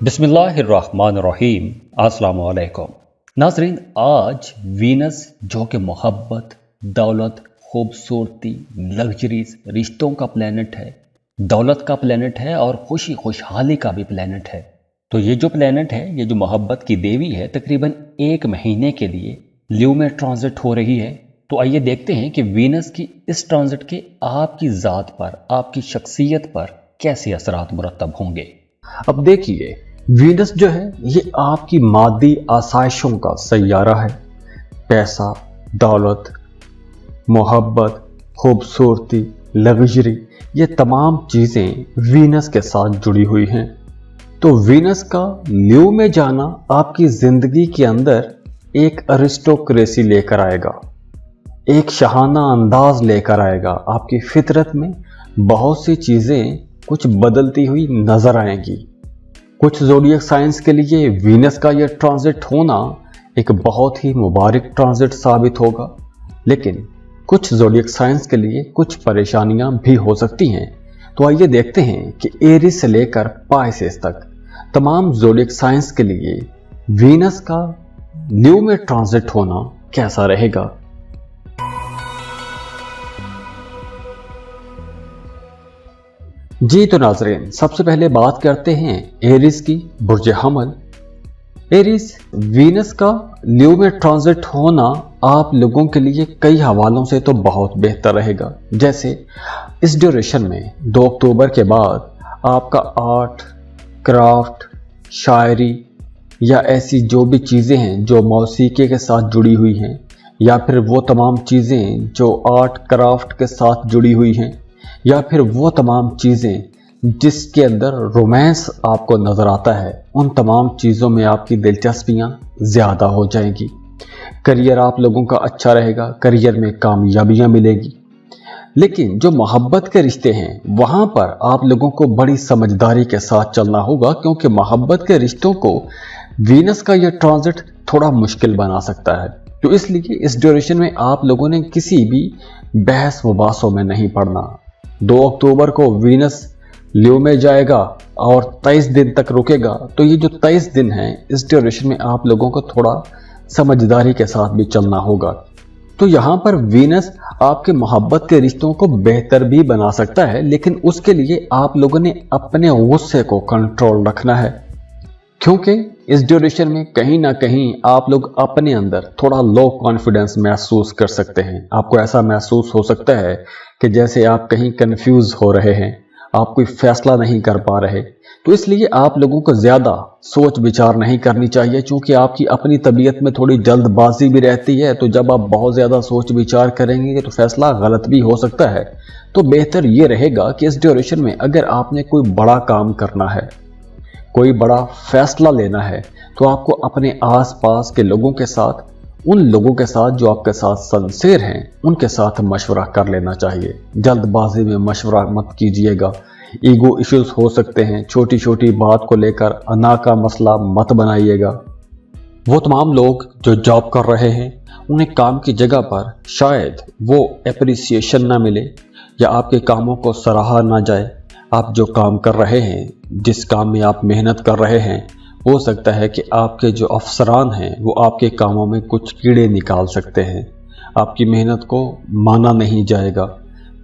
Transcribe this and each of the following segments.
बिस्मिल्लाहिर्रहमानिर्रहीम। अस्सलाम वालेकुम नाजरीन, आज वीनस जो कि मोहब्बत, दौलत, खूबसूरती, लग्जरीज, रिश्तों का प्लेनेट है, दौलत का प्लेनेट है और खुशी खुशहाली का भी प्लेनेट है। तो ये जो प्लेनेट है, ये जो मोहब्बत की देवी है, तकरीबन 1 महीने के लिए ल्यू में ट्रांजिट हो रही है। तो आइए देखते हैं कि वीनस की इस ट्रांजिट के आपकी ज़ात पर, आपकी शख्सियत पर कैसे असरात मुरतब होंगे। अब देखिए, वीनस जो है ये आपकी मादी आसाइशों का सैयारा है। पैसा, दौलत, मोहब्बत, खूबसूरती, लग्जरी, ये तमाम चीज़ें वीनस के साथ जुड़ी हुई हैं। तो वीनस का ल्यू में जाना आपकी ज़िंदगी के अंदर एक अरिस्टोक्रेसी लेकर आएगा, एक शहाना अंदाज लेकर आएगा। आपकी फितरत में बहुत सी चीज़ें कुछ बदलती हुई नज़र आएंगी। कुछ ज़ोडिएक साइंस के लिए वीनस का यह ट्रांजिट होना एक बहुत ही मुबारक ट्रांजिट साबित होगा, लेकिन कुछ ज़ोडिएक साइंस के लिए कुछ परेशानियां भी हो सकती हैं। तो आइए देखते हैं कि एरीज से लेकर पाइसेस तक तमाम ज़ोडिएक साइंस के लिए वीनस का ल्यू में ट्रांजिट होना कैसा रहेगा। जी तो नाजरीन, सबसे पहले बात करते हैं एरीज की, बुर्ज हमल। एरीज, वीनस का ल्यू में ट्रांजिट होना आप लोगों के लिए कई हवालों से तो बहुत बेहतर रहेगा। जैसे इस ड्यूरेशन में 2 अक्टूबर के बाद आपका आर्ट, क्राफ्ट, शायरी या ऐसी जो भी चीज़ें हैं जो मौसीकी के साथ जुड़ी हुई हैं, या फिर वो तमाम चीज़ें जो आर्ट क्राफ्ट के साथ जुड़ी हुई हैं, या फिर वो तमाम चीज़ें जिसके अंदर रोमांस आपको नज़र आता है, उन तमाम चीज़ों में आपकी दिलचस्पियाँ ज़्यादा हो जाएंगी। करियर आप लोगों का अच्छा रहेगा, करियर में कामयाबियाँ मिलेगी। लेकिन जो मोहब्बत के रिश्ते हैं वहाँ पर आप लोगों को बड़ी समझदारी के साथ चलना होगा, क्योंकि मोहब्बत के रिश्तों को वीनस का यह ट्रांजिट थोड़ा मुश्किल बना सकता है। तो इसलिए इस ड्यूरेशन में आप लोगों ने किसी भी बहस वबासों में नहीं पड़ना। 2 अक्टूबर को वीनस ल्यू में जाएगा और 23 दिन तक रुकेगा। तो ये जो 23 दिन हैं, इस ड्यूरेशन में आप लोगों को थोड़ा समझदारी के साथ भी चलना होगा। तो यहाँ पर वीनस आपके मोहब्बत के रिश्तों को बेहतर भी बना सकता है, लेकिन उसके लिए आप लोगों ने अपने गुस्से को कंट्रोल रखना है, क्योंकि इस ड्यूरेशन में कहीं ना कहीं आप लोग अपने अंदर थोड़ा लो कॉन्फिडेंस महसूस कर सकते हैं। आपको ऐसा महसूस हो सकता है कि जैसे आप कहीं कंफ्यूज हो रहे हैं, आप कोई फैसला नहीं कर पा रहे। तो इसलिए आप लोगों को ज़्यादा सोच विचार नहीं करनी चाहिए, क्योंकि आपकी अपनी तबीयत में थोड़ी जल्दबाजी भी रहती है। तो जब आप बहुत ज़्यादा सोच विचार करेंगे तो फैसला गलत भी हो सकता है। तो बेहतर ये रहेगा कि इस ड्यूरेशन में अगर आपने कोई बड़ा काम करना है, कोई बड़ा फैसला लेना है, तो आपको अपने आसपास के लोगों के साथ, उन लोगों के साथ जो आपके साथ सिंसियर हैं, उनके साथ मशवरा कर लेना चाहिए। जल्दबाजी में मशवरा मत कीजिएगा, ईगो इश्यूज हो सकते हैं। छोटी छोटी बात को लेकर अना का मसला मत बनाइएगा। वो तमाम लोग जो जॉब कर रहे हैं, उन्हें काम की जगह पर शायद वो एप्रिसिएशन ना मिले या आपके कामों को सराहा ना जाए। आप जो काम कर रहे हैं, जिस काम में आप मेहनत कर रहे हैं, हो सकता है कि आपके जो अफसरान हैं वो आपके कामों में कुछ कीड़े निकाल सकते हैं, आपकी मेहनत को माना नहीं जाएगा।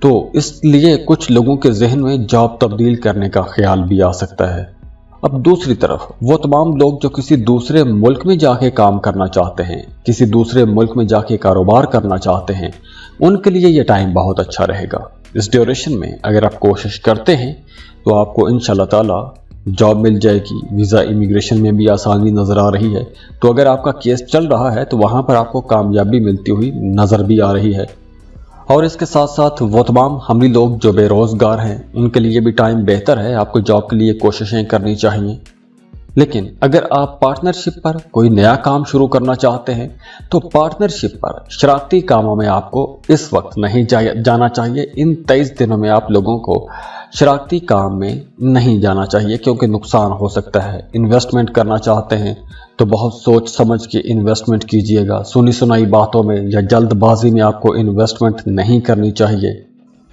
तो इसलिए कुछ लोगों के जहन में जॉब तब्दील करने का ख्याल भी आ सकता है। अब दूसरी तरफ वो तमाम लोग जो किसी दूसरे मुल्क में जाके काम करना चाहते हैं, किसी दूसरे मुल्क में जाके कारोबार करना चाहते हैं, उनके लिए ये टाइम बहुत अच्छा रहेगा। इस ड्यूरेशन में अगर आप कोशिश करते हैं तो आपको इंशाल्लाह ताला जॉब मिल जाएगी। वीज़ा इमिग्रेशन में भी आसानी नज़र आ रही है। तो अगर आपका केस चल रहा है तो वहाँ पर आपको कामयाबी मिलती हुई नज़र भी आ रही है। और इसके साथ साथ वो तमाम हमली लोग जो बेरोज़गार हैं, उनके लिए भी टाइम बेहतर है। आपको जॉब के लिए कोशिशें करनी चाहिए। लेकिन अगर आप पार्टनरशिप पर कोई नया काम शुरू करना चाहते हैं, तो पार्टनरशिप पर शरारती कामों में आपको इस वक्त नहीं जाना चाहिए। इन 23 दिनों में आप लोगों को शरारती काम में नहीं जाना चाहिए, क्योंकि नुकसान हो सकता है। इन्वेस्टमेंट करना चाहते हैं तो बहुत सोच समझ के इन्वेस्टमेंट कीजिएगा। सुनी सुनाई बातों में या जल्दबाजी में आपको इन्वेस्टमेंट नहीं करनी चाहिए।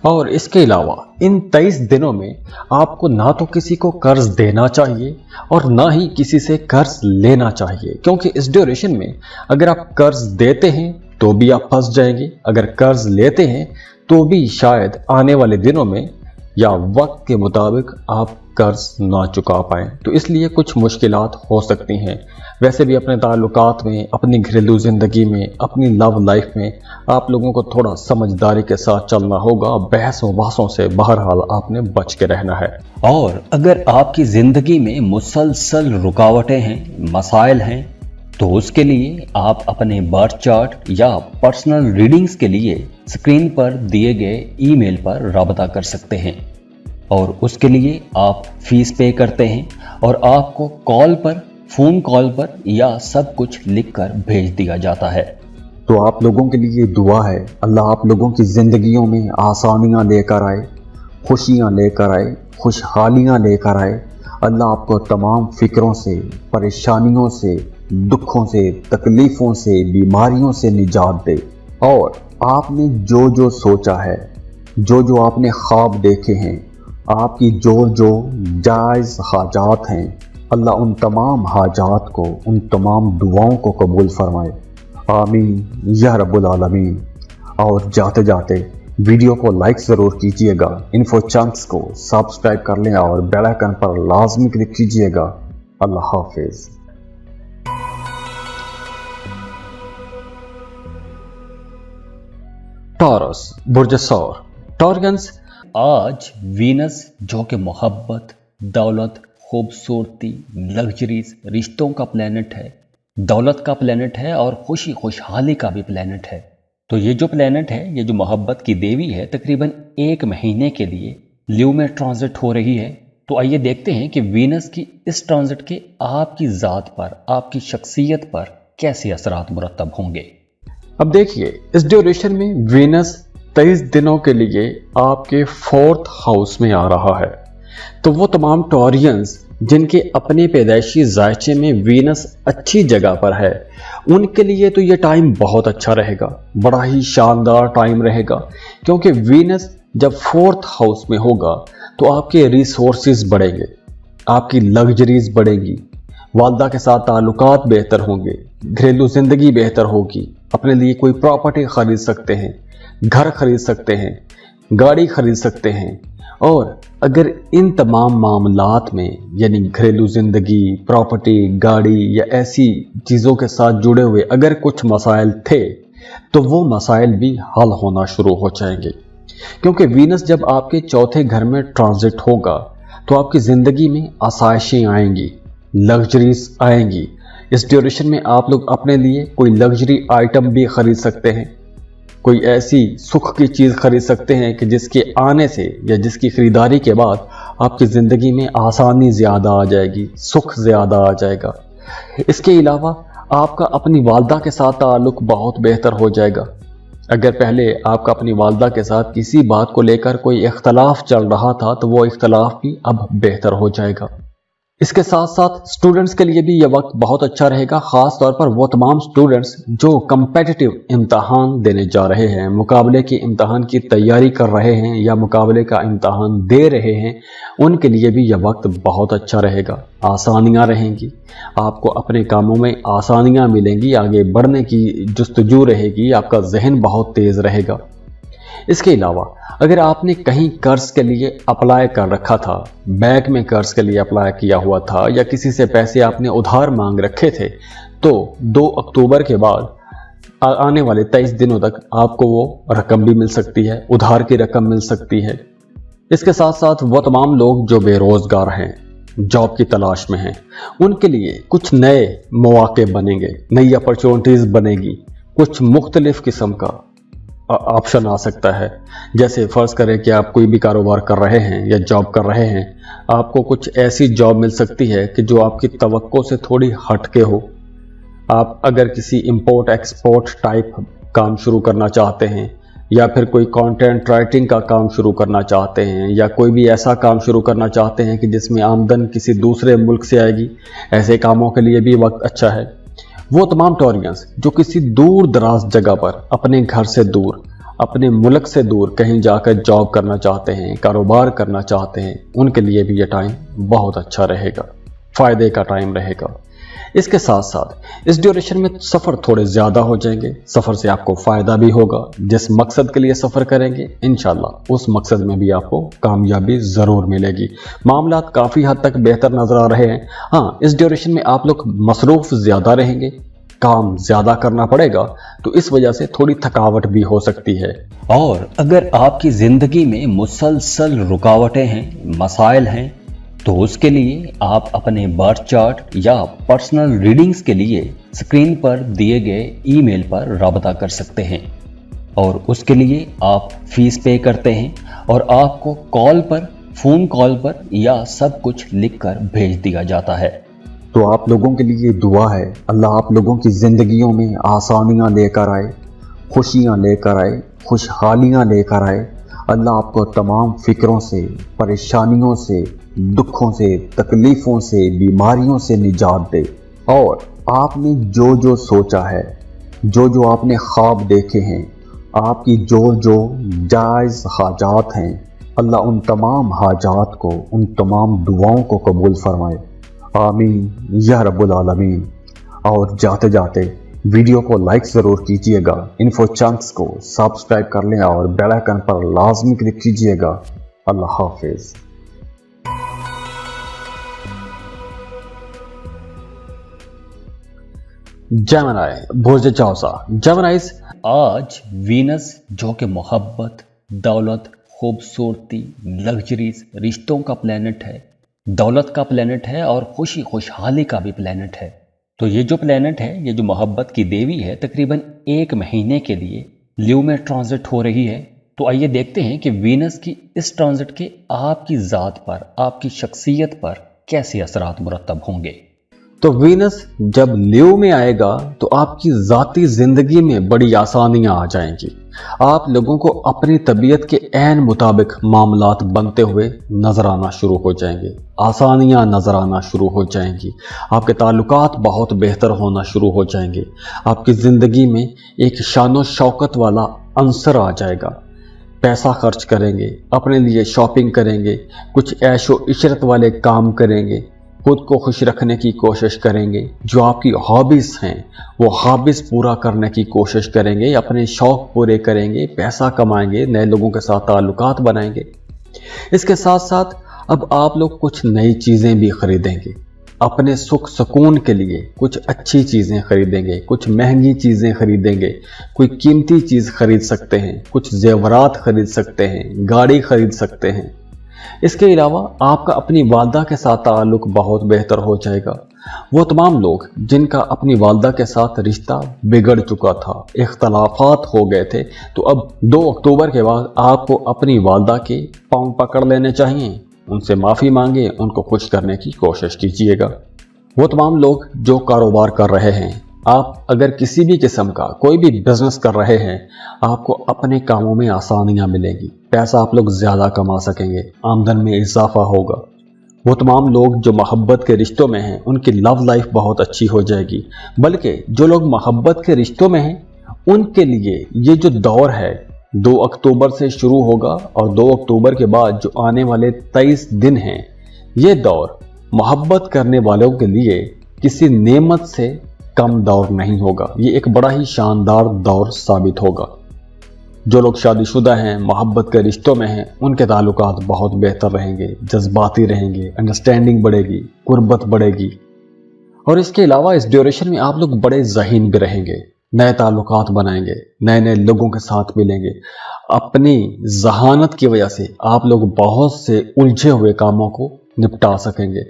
और इसके अलावा इन 23 दिनों में आपको ना तो किसी को कर्ज देना चाहिए और ना ही किसी से कर्ज लेना चाहिए, क्योंकि इस ड्यूरेशन में अगर आप कर्ज देते हैं तो भी आप फंस जाएंगे, अगर कर्ज लेते हैं तो भी शायद आने वाले दिनों में या वक्त के मुताबिक आप कर्ज ना चुका पाएं। तो इसलिए कुछ मुश्किलात हो सकती हैं। वैसे भी अपने ताल्लुकात में, अपनी घरेलू ज़िंदगी में, अपनी लव लाइफ में आप लोगों को थोड़ा समझदारी के साथ चलना होगा। बहसों बहसों से बहरहाल आपने बच के रहना है। और अगर आपकी ज़िंदगी में मुसलसल रुकावटें हैं, मसाइल हैं, तो उसके लिए आप अपने बर्थ चार्ट या पर्सनल रीडिंग्स के लिए स्क्रीन पर दिए गए ईमेल पर राबता कर सकते हैं, और उसके लिए आप फीस पे करते हैं और आपको फ़ोन कॉल पर या सब कुछ लिखकर भेज दिया जाता है। तो आप लोगों के लिए दुआ है, अल्लाह आप लोगों की ज़िंदगियों में आसानियाँ लेकर आए, खुशियाँ लेकर आए, खुशहालियाँ लेकर आए। अल्लाह आपको तमाम फिक्रों से, परेशानियों से, दुखों से, तकलीफ़ों से, बीमारियों से निजात दे। और आपने जो जो सोचा है, जो जो आपने ख्वाब देखे हैं, आपकी जो जो जायज़ हाजात हैं, अल्लाह उन तमाम हाजात को, उन तमाम दुआओं को कबूल फरमाए। आमीन या रब्बुल आलमीन। और जाते जाते वीडियो को लाइक ज़रूर कीजिएगा, इन्फो चंक्स को सब्सक्राइब कर लें और बेल आइकन पर लाजमी क्लिक कीजिएगा। अल्लाह हाफिज़। टॉरस, बुर्ज सौर। टॉरियंस आज वीनस जो कि मोहब्बत, दौलत, खूबसूरती, लग्जरीज, रिश्तों का प्लेनेट है, दौलत का प्लेनेट है और खुशी खुशहाली का भी प्लेनेट है। तो ये जो प्लेनेट है, ये जो मोहब्बत की देवी है, तकरीबन 1 महीने के लिए ल्यू में ट्रांजिट हो रही है। तो आइए देखते हैं कि वीनस की इस ट्रांजिट के आपकी ज़ात पर, आपकी शख्सियत पर कैसे असरात मुरतब होंगे। अब देखिए, इस ड्यूरेशन में वीनस 23 दिनों के लिए आपके 4th हाउस में आ रहा है। तो वो तमाम टॉरियंस जिनके अपने पैदाइशी जायचे में वीनस अच्छी जगह पर है, उनके लिए तो ये टाइम बहुत अच्छा रहेगा, बड़ा ही शानदार टाइम रहेगा। क्योंकि वीनस जब 4th हाउस में होगा तो आपके रिसोर्सेज बढ़ेंगे, आपकी लग्जरीज बढ़ेंगी, वालदा के साथ ताल्लुकात बेहतर होंगे, घरेलू ज़िंदगी बेहतर होगी, अपने लिए कोई प्रॉपर्टी ख़रीद सकते हैं, घर खरीद सकते हैं, गाड़ी खरीद सकते हैं। और अगर इन तमाम मामलात में, यानी घरेलू ज़िंदगी, प्रॉपर्टी, गाड़ी या ऐसी चीज़ों के साथ जुड़े हुए अगर कुछ मसाइल थे, तो वो मसाइल भी हल होना शुरू हो जाएंगे। क्योंकि वीनस जब आपके 4थे घर में ट्रांजिट होगा तो आपकी ज़िंदगी में आसाइशें आएंगी, लग्जरीज आएंगी। इस ड्यूरेशन में आप लोग अपने लिए कोई लग्जरी आइटम भी खरीद सकते हैं, कोई ऐसी सुख की चीज़ खरीद सकते हैं कि जिसके आने से या जिसकी ख़रीदारी के बाद आपकी ज़िंदगी में आसानी ज़्यादा आ जाएगी, सुख ज़्यादा आ जाएगा। इसके अलावा आपका अपनी वालदा के साथ ताल्लुक़ बहुत बेहतर हो जाएगा। अगर पहले आपका अपनी वालदा के साथ किसी बात को लेकर कोई इख्तलाफ चल रहा था, तो वो इख्तलाफ भी अब बेहतर हो जाएगा। इसके साथ साथ स्टूडेंट्स के लिए भी यह वक्त बहुत अच्छा रहेगा, ख़ास तौर पर वो तमाम स्टूडेंट्स जो कम्पेटिटिव इम्तहान देने जा रहे हैं, मुकाबले के इम्तहान की तैयारी कर रहे हैं या मुकाबले का इम्तहान दे रहे हैं, उनके लिए भी यह वक्त बहुत अच्छा रहेगा। आसानियाँ रहेंगी, आपको अपने कामों में आसानियाँ मिलेंगी, आगे बढ़ने की जुस्तजू रहेगी, आपका जहन बहुत तेज़ रहेगा। इसके अलावा अगर आपने कहीं कर्ज के लिए अप्लाई कर रखा था, बैंक में कर्ज के लिए अप्लाई किया हुआ था या किसी से पैसे आपने उधार मांग रखे थे, तो 2 अक्टूबर के बाद आने वाले 23 दिनों तक आपको वो रकम भी मिल सकती है, उधार की रकम मिल सकती है। इसके साथ साथ वो तमाम लोग जो बेरोज़गार हैं, जॉब की तलाश में हैं, उनके लिए कुछ नए मौके बनेंगे, नई अपॉर्चुनिटीज़ बनेगी, कुछ मुख्तलिफ किस्म का ऑप्शन आ सकता है। जैसे फ़र्ज़ करें कि आप कोई भी कारोबार कर रहे हैं या जॉब कर रहे हैं, आपको कुछ ऐसी जॉब मिल सकती है कि जो आपकी तवक्को से थोड़ी हटके हो। आप अगर किसी इंपोर्ट एक्सपोर्ट टाइप काम शुरू करना चाहते हैं या फिर कोई कंटेंट राइटिंग का काम शुरू करना चाहते हैं या कोई भी ऐसा काम शुरू करना चाहते हैं कि जिसमें आमदन किसी दूसरे मुल्क से आएगी, ऐसे कामों के लिए भी वक्त अच्छा है। वो तमाम टॉरियंस जो किसी दूर दराज जगह पर अपने घर से दूर अपने मुल्क से दूर कहीं जाकर जॉब करना चाहते हैं, कारोबार करना चाहते हैं, उनके लिए भी ये टाइम बहुत अच्छा रहेगा, फ़ायदे का टाइम रहेगा। इसके साथ साथ इस ड्यूरेशन में सफ़र थोड़े ज़्यादा हो जाएंगे। सफ़र से आपको फ़ायदा भी होगा। जिस मकसद के लिए सफ़र करेंगे इंशाल्लाह उस मकसद में भी आपको कामयाबी ज़रूर मिलेगी। मामलात काफ़ी हद तक बेहतर नज़र आ रहे हैं। हाँ, इस ड्यूरेशन में आप लोग मसरूफ़ ज़्यादा रहेंगे, काम ज़्यादा करना पड़ेगा, तो इस वजह से थोड़ी थकावट भी हो सकती है। और अगर आपकी ज़िंदगी में मुसलसल रुकावटें हैं, मसाइल हैं, तो उसके लिए आप अपने बर्थ चार्ट या पर्सनल रीडिंग्स के लिए स्क्रीन पर दिए गए ईमेल पर राब्ता कर सकते हैं और उसके लिए आप फीस पे करते हैं और आपको कॉल पर, फ़ोन कॉल पर या सब कुछ लिखकर भेज दिया जाता है। तो आप लोगों के लिए दुआ है, अल्लाह आप लोगों की ज़िंदगियों में आसानियाँ लेकर आए, खुशियाँ लेकर आए, खुशहालियाँ लेकर आए। अल्लाह आपको तमाम फ़िक्रों से, परेशानियों से, दुखों से, तकलीफ़ों से, बीमारियों से निजात दे। और आपने जो जो सोचा है, जो जो आपने ख्वाब देखे हैं, आपकी जो जो जायज़ हाजात हैं, अल्लाह उन तमाम हाजात को, उन तमाम दुआओं को कबूल फरमाए। आमीन या रब्बुल आलमीन। और जाते जाते वीडियो को लाइक ज़रूर कीजिएगा, इन्फो चंक्स को सब्सक्राइब कर लें और बेल आइकन पर लाजमी क्लिक कीजिएगा। अल्लाह हाफिज़। जेमिनी, बुर्ज चौसा। जेमिनीज़, आज वीनस जो कि मोहब्बत, दौलत, खूबसूरती, लग्जरीज, रिश्तों का प्लेनेट है, दौलत का प्लेनेट है और खुशी खुशहाली का भी प्लेनेट है। तो ये जो प्लेनेट है, ये जो मोहब्बत की देवी है, तकरीबन 1 महीने के लिए ल्यू में ट्रांजिट हो रही है। तो आइए देखते हैं कि वीनस की इस ट्रांजिट के आपकी ज़ात पर, आपकी शख्सियत पर कैसे असरात मुरतब होंगे। तो वीनस जब ल्यू में आएगा तो आपकी ज़ाती ज़िंदगी में बड़ी आसानियाँ आ जाएंगी। आप लोगों को अपनी तबीयत के ऐन मुताबिक मामलात बनते हुए नज़र आना शुरू हो जाएंगे, आसानियाँ नज़र आना शुरू हो जाएंगी, आपके ताल्लुकात बहुत बेहतर होना शुरू हो जाएंगे, आपकी ज़िंदगी में एक शानो शौकत वाला अंसर आ जाएगा। पैसा खर्च करेंगे, अपने लिए शॉपिंग करेंगे, कुछ ऐशो इशरत वाले काम करेंगे, खुद को खुश रखने की कोशिश करेंगे, जो आपकी हॉबीज़ हैं वो हॉबीज़ पूरा करने की कोशिश करेंगे, अपने शौक़ पूरे करेंगे, पैसा कमाएंगे, नए लोगों के साथ ताल्लुकात बनाएंगे। इसके साथ साथ अब आप लोग कुछ नई चीज़ें भी खरीदेंगे, अपने सुख सुकून के लिए कुछ अच्छी चीज़ें खरीदेंगे, कुछ महंगी चीज़ें खरीदेंगे, कोई कीमती चीज़ खरीद सकते हैं, कुछ जेवरात खरीद सकते हैं, गाड़ी खरीद सकते हैं। इसके अलावा आपका अपनी वालदा के साथ ताल्लुक बहुत बेहतर हो जाएगा। वो तमाम लोग जिनका अपनी वालदा के साथ रिश्ता बिगड़ चुका था, इख्तलाफात हो गए थे, तो अब 2 अक्टूबर के बाद आपको अपनी वालदा के पाँव पकड़ लेने चाहिए, उनसे माफ़ी मांगे, उनको खुश करने की कोशिश कीजिएगा। वो तमाम लोग जो कारोबार कर रहे हैं, आप अगर किसी भी किस्म का कोई भी बिजनेस कर रहे हैं, आपको अपने कामों में आसानियां मिलेंगी, पैसा आप लोग ज़्यादा कमा सकेंगे, आमदन में इजाफा होगा। वो तमाम लोग जो मोहब्बत के रिश्तों में हैं, उनकी लव लाइफ बहुत अच्छी हो जाएगी। बल्कि जो लोग मोहब्बत के रिश्तों में हैं, उनके लिए ये जो दौर है 2 अक्टूबर से शुरू होगा और 2 अक्टूबर के बाद जो आने वाले 23 दिन हैं, ये दौर मोहब्बत करने वालों के लिए किसी नेमत से कम दौर नहीं होगा। ये एक बड़ा ही शानदार दौर साबित होगा। जो लोग शादीशुदा हैं, मोहब्बत के रिश्तों में हैं, उनके ताल्लुकात बहुत बेहतर रहेंगे, जज्बाती रहेंगे, अंडरस्टैंडिंग बढ़ेगी, कुर्बत बढ़ेगी। और इसके अलावा इस ड्यूरेशन में आप लोग बड़े ज़हीन भी रहेंगे, नए ताल्लुकात बनाएंगे, नए नए लोगों के साथ मिलेंगे। अपनी जहानत की वजह से आप लोग बहुत से उलझे हुए कामों को निपटा सकेंगे।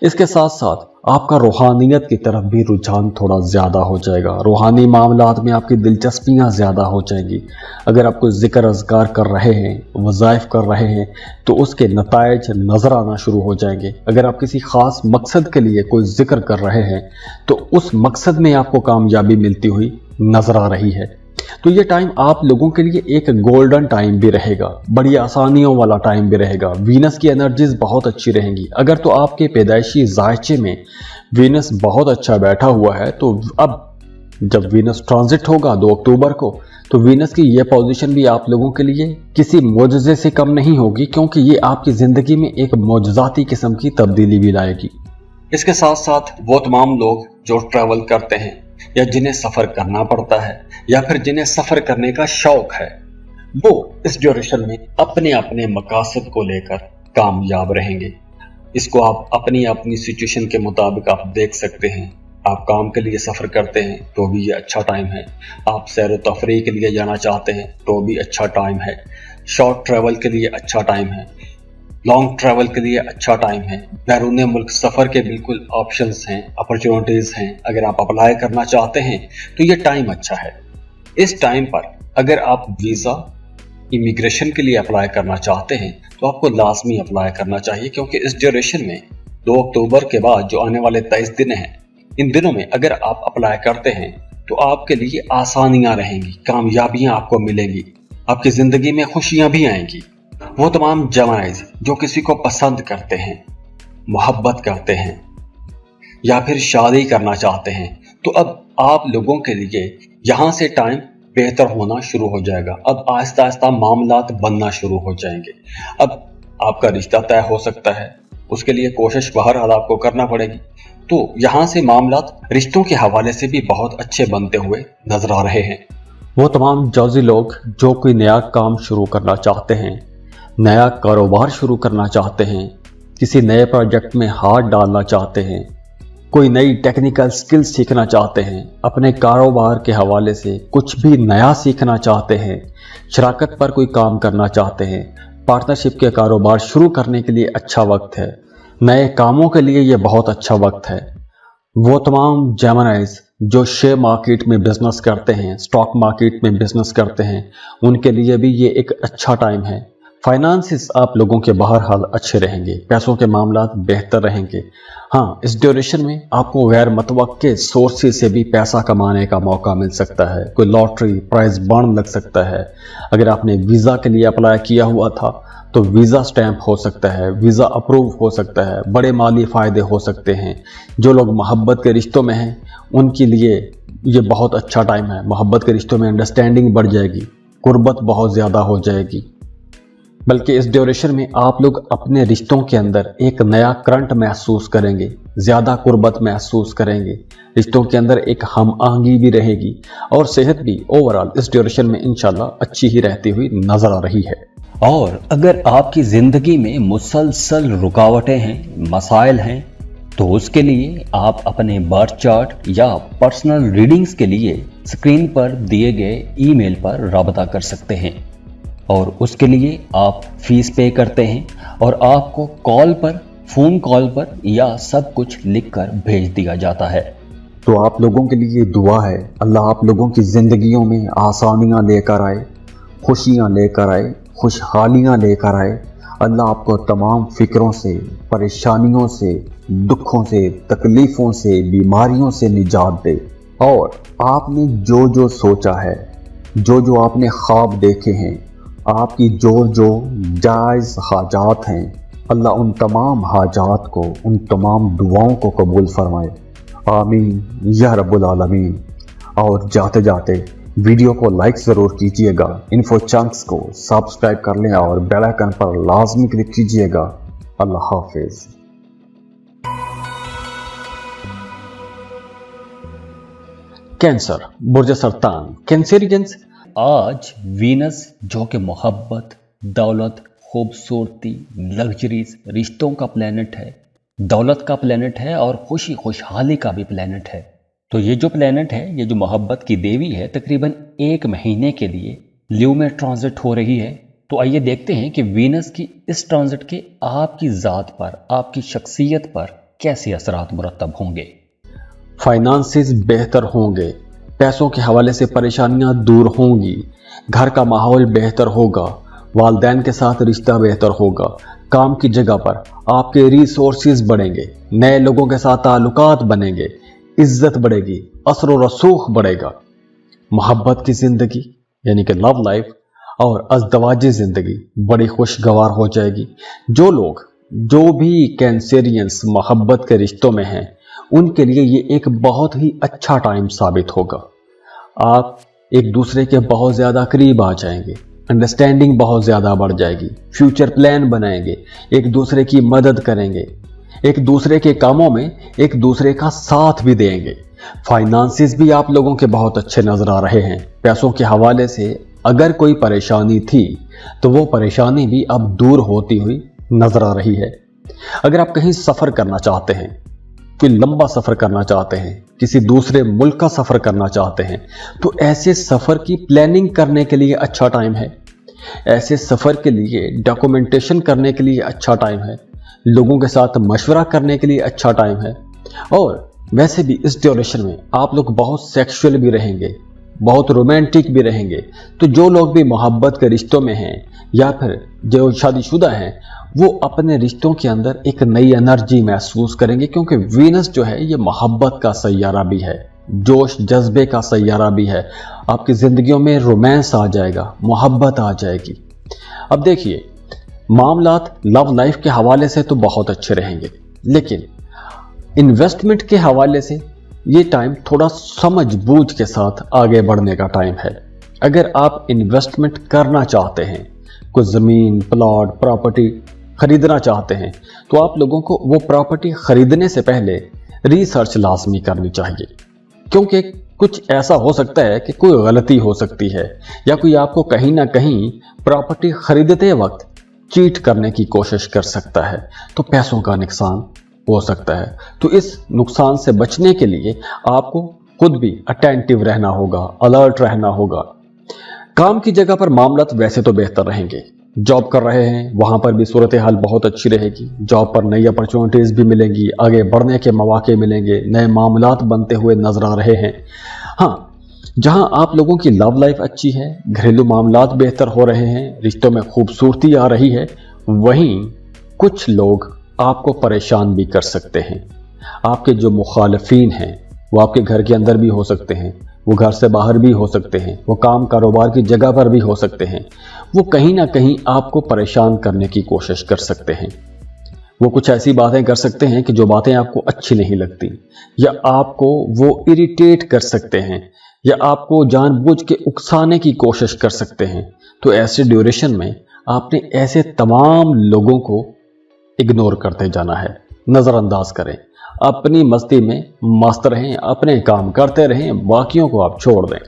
इसके साथ साथ आपका रूहानियत की तरफ भी रुझान थोड़ा ज़्यादा हो जाएगा। रूहानी मामलात में आपकी दिलचस्पियाँ ज़्यादा हो जाएंगी। अगर आप कोई ज़िक्र अज़कार कर रहे हैं, वज़ाइफ कर रहे हैं, तो उसके नताइज नज़र आना शुरू हो जाएंगे। अगर आप किसी ख़ास मकसद के लिए कोई ज़िक्र कर रहे हैं, तो उस मकसद में आपको कामयाबी मिलती हुई नज़र आ रही है। तो ये टाइम आप लोगों के लिए एक गोल्डन टाइम भी रहेगा, बड़ी आसानियों वाला टाइम भी रहेगा। वीनस की एनर्जीज बहुत अच्छी रहेंगी। अगर तो आपके पैदाइशी जायचे में वीनस बहुत अच्छा बैठा हुआ है, तो अब जब वीनस ट्रांजिट होगा 2 अक्टूबर को, तो वीनस की यह पोजीशन भी आप लोगों के लिए किसी मोजज़े से कम नहीं होगी, क्योंकि ये आपकी जिंदगी में एक मोजज़ाती किस्म की तब्दीली भी लाएगी। इसके साथ साथ वो तमाम लोग जो ट्रैवल करते हैं या जिन्हें सफर करना पड़ता है या फिर जिन्हें सफर करने का शौक है, वो इस ड्यूरेशन में अपने अपने मकासद को लेकर कामयाब रहेंगे। इसको आप अपनी अपनी सिचुएशन के मुताबिक आप देख सकते हैं। आप काम के लिए सफर करते हैं तो भी ये अच्छा टाइम है, आप सैर व तफरीह के लिए जाना चाहते हैं तो भी अच्छा टाइम है, शॉर्ट ट्रैवल के लिए अच्छा टाइम है, लॉन्ग ट्रैवल के लिए अच्छा टाइम है, बैरून मुल्क सफ़र के बिल्कुल ऑप्शंस हैं, अपॉर्चुनिटीज़ हैं। अगर आप अप्लाई करना चाहते हैं तो ये टाइम अच्छा है। इस टाइम पर अगर आप वीज़ा इमिग्रेशन के लिए अप्लाई करना चाहते हैं तो आपको लाजमी अप्लाई करना चाहिए, क्योंकि इस ड्यूरेशन में 2 अक्टूबर के बाद जो आने वाले 23 दिन हैं, इन दिनों में अगर आप अप्लाई करते हैं तो आपके लिए आसानियां रहेंगी, कामयाबियां आपको मिलेंगी, आपकी ज़िंदगी में खुशियां भी आएंगी। वो तमाम जमाइज जो किसी को पसंद करते हैं, मोहब्बत करते हैं या फिर शादी करना चाहते हैं, तो अब आप लोगों के लिए यहाँ से टाइम बेहतर होना शुरू हो जाएगा। अब आहिस्ता आहिस्ता मामलात बनना शुरू हो जाएंगे। अब आपका रिश्ता तय हो सकता है, उसके लिए कोशिश बहरहाल आपको करना पड़ेगी। तो यहाँ से मामलात रिश्तों के हवाले से भी बहुत अच्छे बनते हुए नजर आ रहे हैं। वो तमाम जौजी लोग जो कोई नया काम शुरू करना चाहते हैं, नया कारोबार शुरू करना चाहते हैं, किसी नए प्रोजेक्ट में हाथ डालना चाहते हैं, कोई नई टेक्निकल स्किल सीखना चाहते हैं, अपने कारोबार के हवाले से कुछ भी नया सीखना चाहते हैं, शराकत पर कोई काम करना चाहते हैं, पार्टनरशिप के कारोबार शुरू करने के लिए अच्छा वक्त है, नए कामों के लिए ये बहुत अच्छा वक्त है। वो तमाम जेमिनीज जो शेयर मार्केट में बिजनेस करते हैं, स्टॉक मार्केट में बिजनेस करते हैं, उनके लिए भी ये एक अच्छा टाइम है। फाइनेंसिस आप लोगों के बहरहाल अच्छे रहेंगे, पैसों के मामलात बेहतर रहेंगे। हाँ, इस ड्यूरेशन में आपको गैर मतवक्के सोर्सेज से भी पैसा कमाने का मौका मिल सकता है। कोई लॉटरी प्राइज बॉन्ड लग सकता है। अगर आपने वीज़ा के लिए अप्लाई किया हुआ था तो वीज़ा स्टैंप हो सकता है, वीज़ा अप्रूव हो सकता है, बड़े माली फ़ायदे हो सकते हैं। जो लोग मोहब्बत के रिश्तों में हैं उनके लिए ये बहुत अच्छा टाइम है। मोहब्बत के रिश्तों में अंडरस्टैंडिंग बढ़ जाएगी, कुर्बत बहुत ज़्यादा हो जाएगी। बल्कि इस ड्यूरेशन में आप लोग अपने रिश्तों के अंदर एक नया करंट महसूस करेंगे, ज़्यादा कुर्बत महसूस करेंगे, रिश्तों के अंदर एक हम आहंगी भी रहेगी और सेहत भी ओवरऑल इस ड्यूरेशन में इंशाल्लाह अच्छी ही रहती हुई नजर आ रही है। और अगर आपकी ज़िंदगी में मुसलसल रुकावटें हैं, मसाइल हैं, तो उसके लिए आप अपने बर्थ चार्ट या पर्सनल रीडिंग्स के लिए स्क्रीन पर दिए गए ईमेल पर राबता कर सकते हैं और उसके लिए आप फीस पे करते हैं और आपको कॉल पर, फ़ोन कॉल पर या सब कुछ लिखकर भेज दिया जाता है। तो आप लोगों के लिए दुआ है, अल्लाह आप लोगों की ज़िंदगियों में आसानियाँ लेकर आए, खुशियाँ लेकर आए, खुशहालियाँ लेकर आए। अल्लाह आपको तमाम फ़िक्रों से, परेशानियों से, दुखों से, तकलीफ़ों से, बीमारियों से निजात दे। और आपने जो जो सोचा है, जो जो आपने ख्वाब देखे हैं, आपकी जो जो जायज़ हाजात हैं, अल्लाह उन तमाम हाजात को, उन तमाम दुआओं को कबूल फरमाए। आमीन या रब्बुल आलमीन। और जाते जाते वीडियो को लाइक ज़रूर कीजिएगा, इन्फो चंक्स को सब्सक्राइब कर लें और बेल आइकन पर लाजमी क्लिक कीजिएगा। अल्लाह हाफिज़। कैंसर, बुर्ज सरतान, कैंसेरियंस। आज वीनस जो कि मोहब्बत, दौलत, खूबसूरती, लग्जरीज, रिश्तों का प्लेनेट है, दौलत का प्लेनेट है और खुशी खुशहाली का भी प्लेनेट है। तो ये जो प्लेनेट है, ये जो मोहब्बत की देवी है, तकरीबन 1 महीने के लिए ल्यू में ट्रांजिट हो रही है। तो आइए देखते हैं कि वीनस की इस ट्रांजिट के आपकी ज़ात पर, आपकी शख्सियत पर कैसे असरात मुरतब होंगे। फाइनेंसेस बेहतर होंगे, पैसों के हवाले से परेशानियां दूर होंगी, घर का माहौल बेहतर होगा, वालदैन के साथ रिश्ता बेहतर होगा, काम की जगह पर आपके रिसोर्सेज बढ़ेंगे, नए लोगों के साथ ताल्लुकात बनेंगे, इज्जत बढ़ेगी, असर व रसूख बढ़ेगा। मोहब्बत की ज़िंदगी यानी कि लव लाइफ और अज़दवाजी ज़िंदगी बड़ी खुशगवार हो जाएगी। जो लोग, जो भी कैंसेरियंस मोहब्बत के रिश्तों में हैं, उनके लिए ये एक बहुत ही अच्छा टाइम साबित होगा। आप एक दूसरे के बहुत ज़्यादा करीब आ जाएंगे, अंडरस्टैंडिंग बहुत ज़्यादा बढ़ जाएगी, फ्यूचर प्लान बनाएंगे, एक दूसरे की मदद करेंगे, एक दूसरे के कामों में एक दूसरे का साथ भी देंगे। फाइनेंसेस भी आप लोगों के बहुत अच्छे नजर आ रहे हैं। पैसों के हवाले से अगर कोई परेशानी थी तो वो परेशानी भी अब दूर होती हुई नजर आ रही है। अगर आप कहीं सफ़र करना चाहते हैं, कोई लंबा सफ़र करना चाहते हैं, किसी दूसरे मुल्क का सफ़र करना चाहते हैं, तो ऐसे सफ़र की प्लानिंग करने के लिए अच्छा टाइम है। ऐसे सफ़र के लिए डॉक्यूमेंटेशन करने के लिए अच्छा टाइम है। लोगों के साथ मशवरा करने के लिए अच्छा टाइम है। और वैसे भी इस ड्यूरेशन में आप लोग बहुत सेक्सुअल भी रहेंगे, बहुत रोमांटिक भी रहेंगे। तो जो लोग भी मोहब्बत के रिश्तों में हैं या फिर जो शादीशुदा हैं, वो अपने रिश्तों के अंदर एक नई एनर्जी महसूस करेंगे, क्योंकि वीनस जो है ये मोहब्बत का सैयारा भी है, जोश जज्बे का सैयारा भी है। आपकी ज़िंदगियों में रोमांस आ जाएगा, मोहब्बत आ जाएगी। अब देखिए, मामलात लव लाइफ के हवाले से तो बहुत अच्छे रहेंगे, लेकिन इन्वेस्टमेंट के हवाले से ये टाइम थोड़ा समझ बूझ के साथ आगे बढ़ने का टाइम है। अगर आप इन्वेस्टमेंट करना चाहते हैं, कोई ज़मीन, प्लॉट, प्रॉपर्टी खरीदना चाहते हैं, तो आप लोगों को वो प्रॉपर्टी खरीदने से पहले रिसर्च लाजमी करनी चाहिए, क्योंकि कुछ ऐसा हो सकता है कि कोई गलती हो सकती है या कोई आपको कहीं ना कहीं प्रॉपर्टी खरीदते वक्त चीट करने की कोशिश कर सकता है, तो पैसों का नुकसान हो सकता है। तो इस नुकसान से बचने के लिए आपको खुद भी अटेंटिव रहना होगा, अलर्ट रहना होगा। काम की जगह पर मामलात वैसे तो बेहतर रहेंगे। जॉब कर रहे हैं वहां पर भी सूरत हाल बहुत अच्छी रहेगी। जॉब पर नई अपॉर्चुनिटीज भी मिलेंगी, आगे बढ़ने के मौके मिलेंगे, नए मामलात बनते हुए नजर आ रहे हैं। हाँ, जहां आप लोगों की लव लाइफ अच्छी है, घरेलू मामलात बेहतर हो रहे हैं, रिश्तों में खूबसूरती आ रही है, वहीं कुछ लोग आपको परेशान भी कर सकते हैं। आपके जो मुखालफीन हैं वो आपके घर के अंदर भी हो सकते हैं, वो घर से बाहर भी हो सकते हैं, वो काम कारोबार की जगह पर भी हो सकते हैं। वो कहीं ना कहीं आपको परेशान करने की कोशिश कर सकते हैं। वो कुछ ऐसी बातें कर सकते हैं कि जो बातें आपको अच्छी नहीं लगती, या आपको वो इरिटेट कर सकते हैं, या आपको जानबूझ के उकसाने की कोशिश कर सकते हैं। तो ऐसे ड्यूरेशन में आपने ऐसे तमाम लोगों को इग्नोर करते जाना है, नज़रअंदाज करें, अपनी मस्ती में मस्त रहें, अपने काम करते रहें, बाकियों को आप छोड़ दें।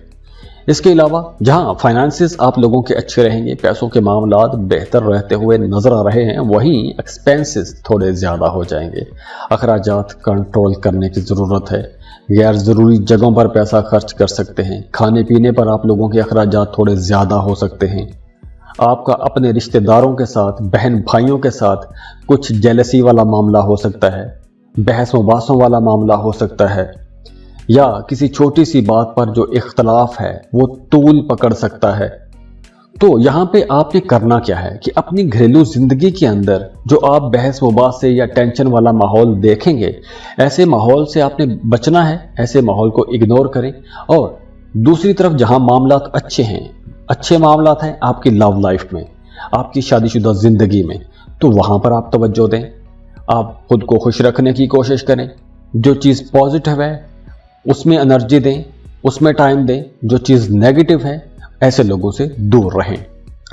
इसके अलावा जहां फाइनेंसेस आप लोगों के अच्छे रहेंगे, पैसों के मामलात बेहतर रहते हुए नजर आ रहे हैं, वहीं एक्सपेंसेस थोड़े ज़्यादा हो जाएंगे। अखराजात कंट्रोल करने की ज़रूरत है। गैर ज़रूरी जगहों पर पैसा खर्च कर सकते हैं। खाने पीने पर आप लोगों के अखराजात थोड़े ज़्यादा हो सकते हैं। आपका अपने रिश्तेदारों के साथ, बहन भाइयों के साथ कुछ जेलसी वाला मामला हो सकता है, बहसों बासों वाला मामला हो सकता है, या किसी छोटी सी बात पर जो इख्तलाफ है वो तूल पकड़ सकता है। तो यहाँ पे आपने करना क्या है कि अपनी घरेलू जिंदगी के अंदर जो आप बहस मुबास से या टेंशन वाला माहौल देखेंगे, ऐसे माहौल से आपने बचना है, ऐसे माहौल को इग्नोर करें। और दूसरी तरफ जहाँ मामलात अच्छे हैं, अच्छे मामलात हैं आपकी लव लाइफ में, आपकी शादीशुदा जिंदगी में, तो वहाँ पर आप तवज्जो दें। आप खुद को खुश रखने की कोशिश करें। जो चीज़ पॉजिटिव है उसमें एनर्जी दें, उसमें टाइम दें। जो चीज़ नेगेटिव है ऐसे लोगों से दूर रहें।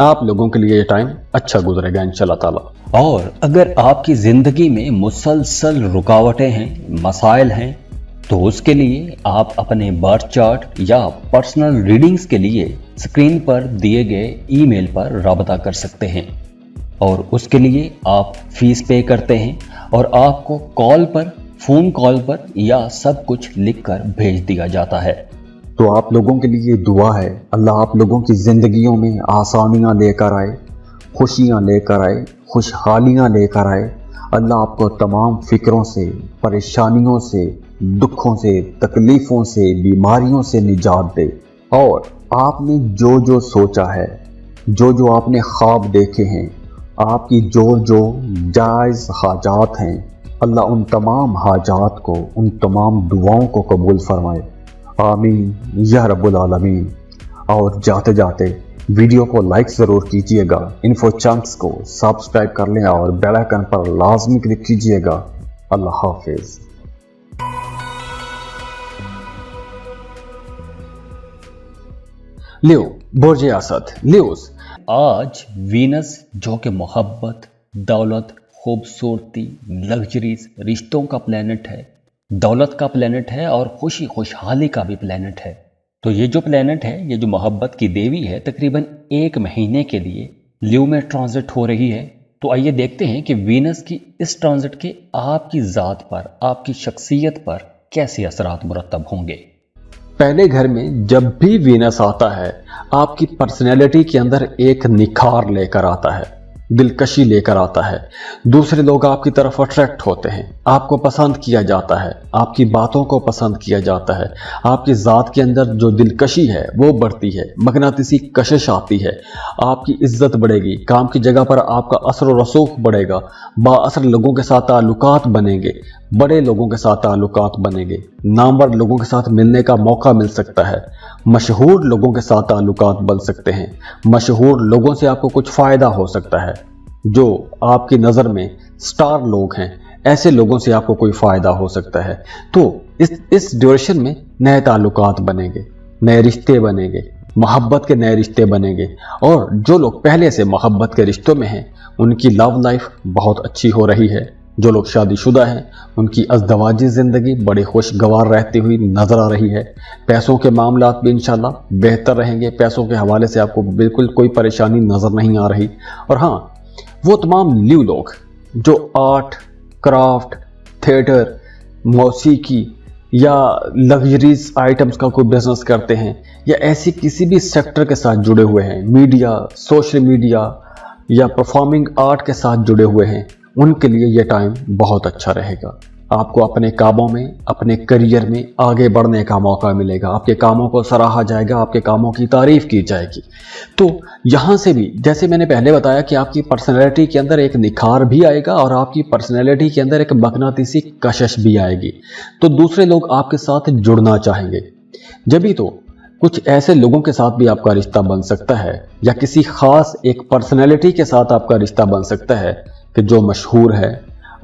आप लोगों के लिए ये टाइम अच्छा गुजरेगा इंशाल्लाह ताला। और अगर आपकी ज़िंदगी में मुसलसल रुकावटें हैं, मसाइल हैं, तो उसके लिए आप अपने बर्थ चार्ट या पर्सनल रीडिंग्स के लिए स्क्रीन पर दिए गए ईमेल पर राबता कर सकते हैं, और उसके लिए आप फीस पे करते हैं और आपको कॉल पर, फ़ोन कॉल पर या सब कुछ लिखकर भेज दिया जाता है। तो आप लोगों के लिए दुआ है, अल्लाह आप लोगों की ज़िंदगियों में आसानियाँ लेकर आए, खुशियाँ लेकर आए, खुशहालियाँ लेकर आए। अल्लाह आपको तमाम फ़िक्रों से, परेशानियों से, दुखों से, तकलीफ़ों से, बीमारियों से निजात दे। और आपने जो जो सोचा है, जो जो आपने ख्वाब देखे हैं, आपकी जो जो जायज़ हाजात हैं, अल्लाह उन तमाम हाजात को, उन तमाम दुआओं को कबूल फरमाए। आमीन या रब्बुल आलमीन। और जाते जाते वीडियो को लाइक ज़रूर कीजिएगा, इन्फो चंक्स को सब्सक्राइब कर लें और बेल आइकन पर लाजमी क्लिक कीजिएगा। अल्लाह हाफिज़। लियो बुर्ज असद लियोस। आज वीनस जो कि मोहब्बत, दौलत, खूबसूरती, लग्जरीज, रिश्तों का प्लेनेट है, दौलत का प्लेनेट है और खुशी खुशहाली का भी प्लेनेट है। तो ये जो प्लेनेट है, ये जो मोहब्बत की देवी है, तकरीबन 1 महीने के लिए लियो में ट्रांजिट हो रही है। तो आइए देखते हैं कि वीनस की इस ट्रांजिट के आपकी ज़ात पर, आपकी शख्सियत पर कैसे असरात मुरतब होंगे। पहले घर में जब भी वीनस आता है, आपकी पर्सनैलिटी के अंदर एक निखार लेकर आता है, दिलकशी लेकर आता है। दूसरे लोग आपकी तरफ अट्रैक्ट होते हैं, आपको पसंद किया जाता है, आपकी बातों को पसंद किया जाता है, आपकी ज़ात के अंदर जो दिलकशी है वो बढ़ती है, मगनातिसी कशिश आती है, आपकी इज्जत बढ़ेगी, काम की जगह पर आपका असर व रसूख बढ़ेगा, बाअसर लोगों के साथ ताल्लुकात बनेंगे, बड़े लोगों के साथ ताल्लुकात बनेंगे, नामवर लोगों के साथ मिलने का मौका मिल सकता है, मशहूर लोगों के साथ ताल्लुकात बन सकते हैं, मशहूर लोगों से आपको कुछ फ़ायदा हो सकता है, जो आपकी नज़र में स्टार लोग हैं, ऐसे लोगों से आपको कोई फ़ायदा हो सकता है। तो इस ड्यूरेशन में नए ताल्लुकात बनेंगे, नए रिश्ते बनेंगे, मोहब्बत के नए रिश्ते बनेंगे। और जो लोग पहले से मोहब्बत के रिश्तों में हैं, उनकी लव लाइफ बहुत अच्छी हो रही है। जो लोग शादीशुदा हैं, उनकी अज़दवाजी ज़िंदगी बड़े खुशगवार रहती हुई नज़र आ रही है। पैसों के मामलात भी इंशाल्लाह बेहतर रहेंगे, पैसों के हवाले से आपको बिल्कुल कोई परेशानी नज़र नहीं आ रही। और हाँ, वो तमाम लियो लोग जो आर्ट, क्राफ्ट, थिएटर, मौसीकी या लग्जरीज आइटम्स का कोई बिजनेस करते हैं, या ऐसी किसी भी सेक्टर के साथ जुड़े हुए हैं, मीडिया, सोशल मीडिया या परफॉर्मिंग आर्ट के साथ जुड़े हुए हैं, उनके लिए ये टाइम बहुत अच्छा रहेगा। आपको अपने कामों में, अपने करियर में आगे बढ़ने का मौका मिलेगा, आपके कामों को सराहा जाएगा, आपके कामों की तारीफ की जाएगी। तो यहाँ से भी, जैसे मैंने पहले बताया कि आपकी पर्सनैलिटी के अंदर एक निखार भी आएगा और आपकी पर्सनैलिटी के अंदर एक मगनातिसी कशिश भी आएगी। तो दूसरे लोग आपके साथ जुड़ना चाहेंगे। जब भी तो कुछ ऐसे लोगों के साथ भी आपका रिश्ता बन सकता है, या किसी खास एक पर्सनैलिटी के साथ आपका रिश्ता बन सकता है कि जो मशहूर है,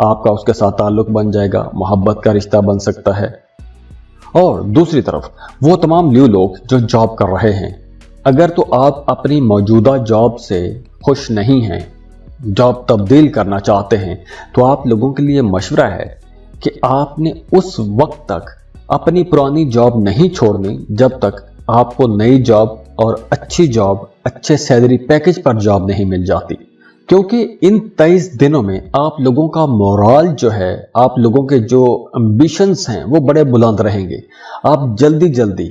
आपका उसके साथ ताल्लुक बन जाएगा, मोहब्बत का रिश्ता बन सकता है। और दूसरी तरफ वो तमाम लियो लोग जो जॉब कर रहे हैं, अगर तो आप अपनी मौजूदा जॉब से खुश नहीं हैं, जॉब तब्दील करना चाहते हैं, तो आप लोगों के लिए मशवरा है कि आपने उस वक्त तक अपनी पुरानी जॉब नहीं छोड़नी जब तक आपको नई जॉब और अच्छी जॉब, अच्छे सैलरी पैकेज पर जॉब नहीं मिल जाती। क्योंकि इन 23 दिनों में आप लोगों का मोरल जो है, आप लोगों के जो एम्बिशंस हैं, वो बड़े बुलंद रहेंगे। आप जल्दी जल्दी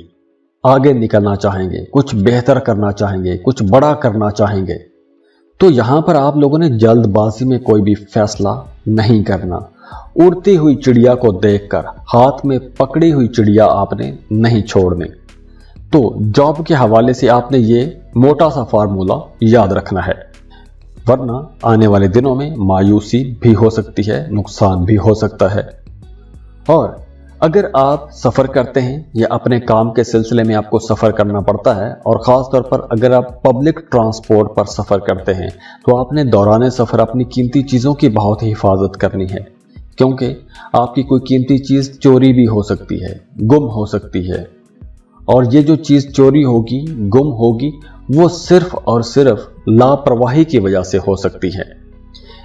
आगे निकलना चाहेंगे, कुछ बेहतर करना चाहेंगे, कुछ बड़ा करना चाहेंगे। तो यहाँ पर आप लोगों ने जल्दबाजी में कोई भी फैसला नहीं करना। उड़ती हुई चिड़िया को देखकर हाथ में पकड़ी हुई चिड़िया आपने नहीं छोड़नी। तो जॉब के हवाले से आपने ये मोटा सा फार्मूला याद रखना है, वरना आने वाले दिनों में मायूसी भी हो सकती है, नुकसान भी हो सकता है। और अगर आप सफ़र करते हैं या अपने काम के सिलसिले में आपको सफ़र करना पड़ता है, और ख़ास तौर पर अगर आप पब्लिक ट्रांसपोर्ट पर सफ़र करते हैं, तो आपने दौरान सफ़र अपनी कीमती चीज़ों की बहुत ही हिफाजत करनी है। क्योंकि आपकी कोई कीमती चीज़ चोरी भी हो सकती है, गुम हो सकती है। और ये जो चीज़ चोरी होगी, गुम होगी, वो सिर्फ और सिर्फ लापरवाही की वजह से हो सकती है।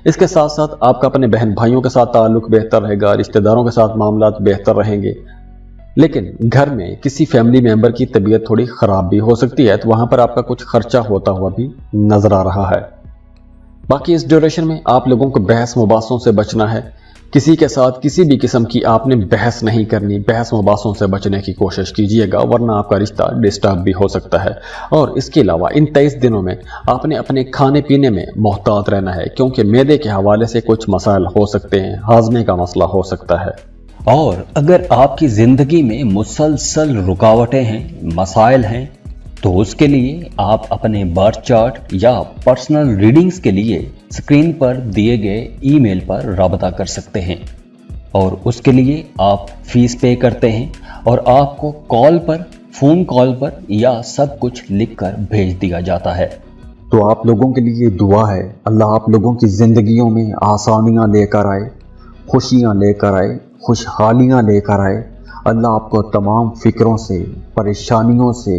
इसके साथ साथ आपका अपने बहन भाइयों के साथ ताल्लुक बेहतर रहेगा, रिश्तेदारों के साथ मामलात बेहतर रहेंगे। लेकिन घर में किसी फैमिली मेंबर की तबीयत थोड़ी ख़राब भी हो सकती है, तो वहाँ पर आपका कुछ खर्चा होता हुआ भी नज़र आ रहा है। बाकी इस ड्यूरेशन में आप लोगों को बहस मुबासों से बचना है। किसी के साथ किसी भी किस्म की आपने बहस नहीं करनी, बहस मुबासों से बचने की कोशिश कीजिएगा, वरना आपका रिश्ता डिस्टर्ब भी हो सकता है। और इसके अलावा इन 23 दिनों में आपने अपने खाने पीने में मोहतात रहना है, क्योंकि मैदे के हवाले से कुछ मसाइल हो सकते हैं, हाजमे का मसला हो सकता है। और अगर आपकी ज़िंदगी में मुसलसल रुकावटें हैं, मसाइल हैं, तो उसके लिए आप अपने बर्थ चार्ट या पर्सनल रीडिंग्स के लिए स्क्रीन पर दिए गए ईमेल पर राबता कर सकते हैं। और उसके लिए आप फीस पे करते हैं और आपको कॉल पर, फ़ोन कॉल पर या सब कुछ लिखकर भेज दिया जाता है। तो आप लोगों के लिए दुआ है, अल्लाह आप लोगों की ज़िंदगियों में आसानियाँ लेकर आए, खुशियाँ लेकर आए, खुशहालियाँ लेकर आए। अल्लाह आपको तमाम फ़िक्रों से, परेशानियों से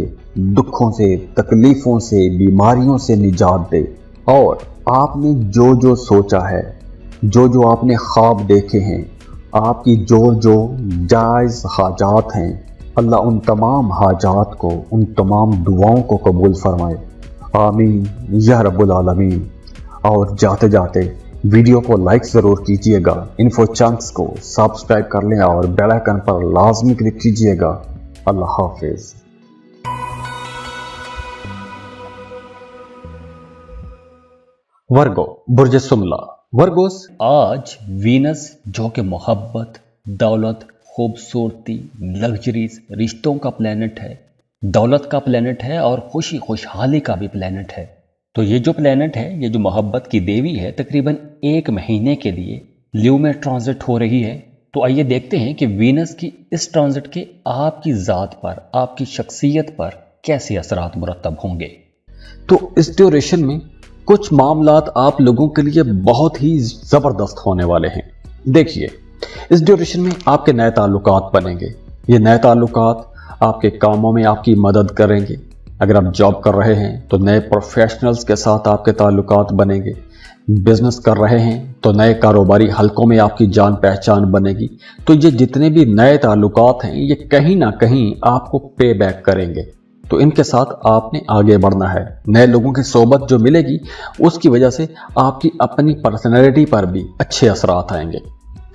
दुखों से, तकलीफों से, बीमारियों से निजात दे। और आपने जो जो सोचा है, जो जो आपने ख्वाब देखे हैं, आपकी जो जो जायज़ हाजात हैं, अल्लाह उन तमाम हाजात को, उन तमाम दुआओं को कबूल फरमाए। आमीन या रब्बुल आलमीन। और जाते जाते वीडियो को लाइक ज़रूर कीजिएगा, इन्फो चंक्स को सब्सक्राइब कर लें और बेल आइकन पर लाजमी क्लिक कीजिएगा। अल्लाह हाफिज़। वर्गो, बुर्ज सुमला। वर्गोस आज वीनस जो कि मोहब्बत, दौलत, खूबसूरती, लग्जरीज, रिश्तों का प्लेनेट है, दौलत का प्लेनेट है और खुशी खुशहाली का भी प्लेनेट है। तो ये जो प्लेनेट है, ये जो मोहब्बत की देवी है, तकरीबन 1 महीने के लिए ल्यू में ट्रांजिट हो रही है। तो आइए देखते हैं कि वीनस की इस ट्रांजिट के आपकी ज़ात पर, आपकी शख्सियत पर कैसे असरात मुरतब होंगे। तो इस ड्यूरेशन में कुछ मामलात आप लोगों के लिए बहुत ही ज़बरदस्त होने वाले हैं। देखिए, इस ड्यूरेशन में आपके नए ताल्लुकात बनेंगे। ये नए ताल्लुकात आपके कामों में आपकी मदद करेंगे। अगर आप जॉब कर रहे हैं तो नए प्रोफेशनल्स के साथ आपके ताल्लुकात बनेंगे। बिजनेस कर रहे हैं तो नए कारोबारी हलकों में आपकी जान पहचान बनेगी। तो ये जितने भी नए ताल्लुकात हैं, ये कहीं ना कहीं आपको पे बैक करेंगे। तो इनके साथ आपने आगे बढ़ना है। नए लोगों की सोबत जो मिलेगी, उसकी वजह से आपकी अपनी पर्सनैलिटी पर भी अच्छे असरात आएंगे।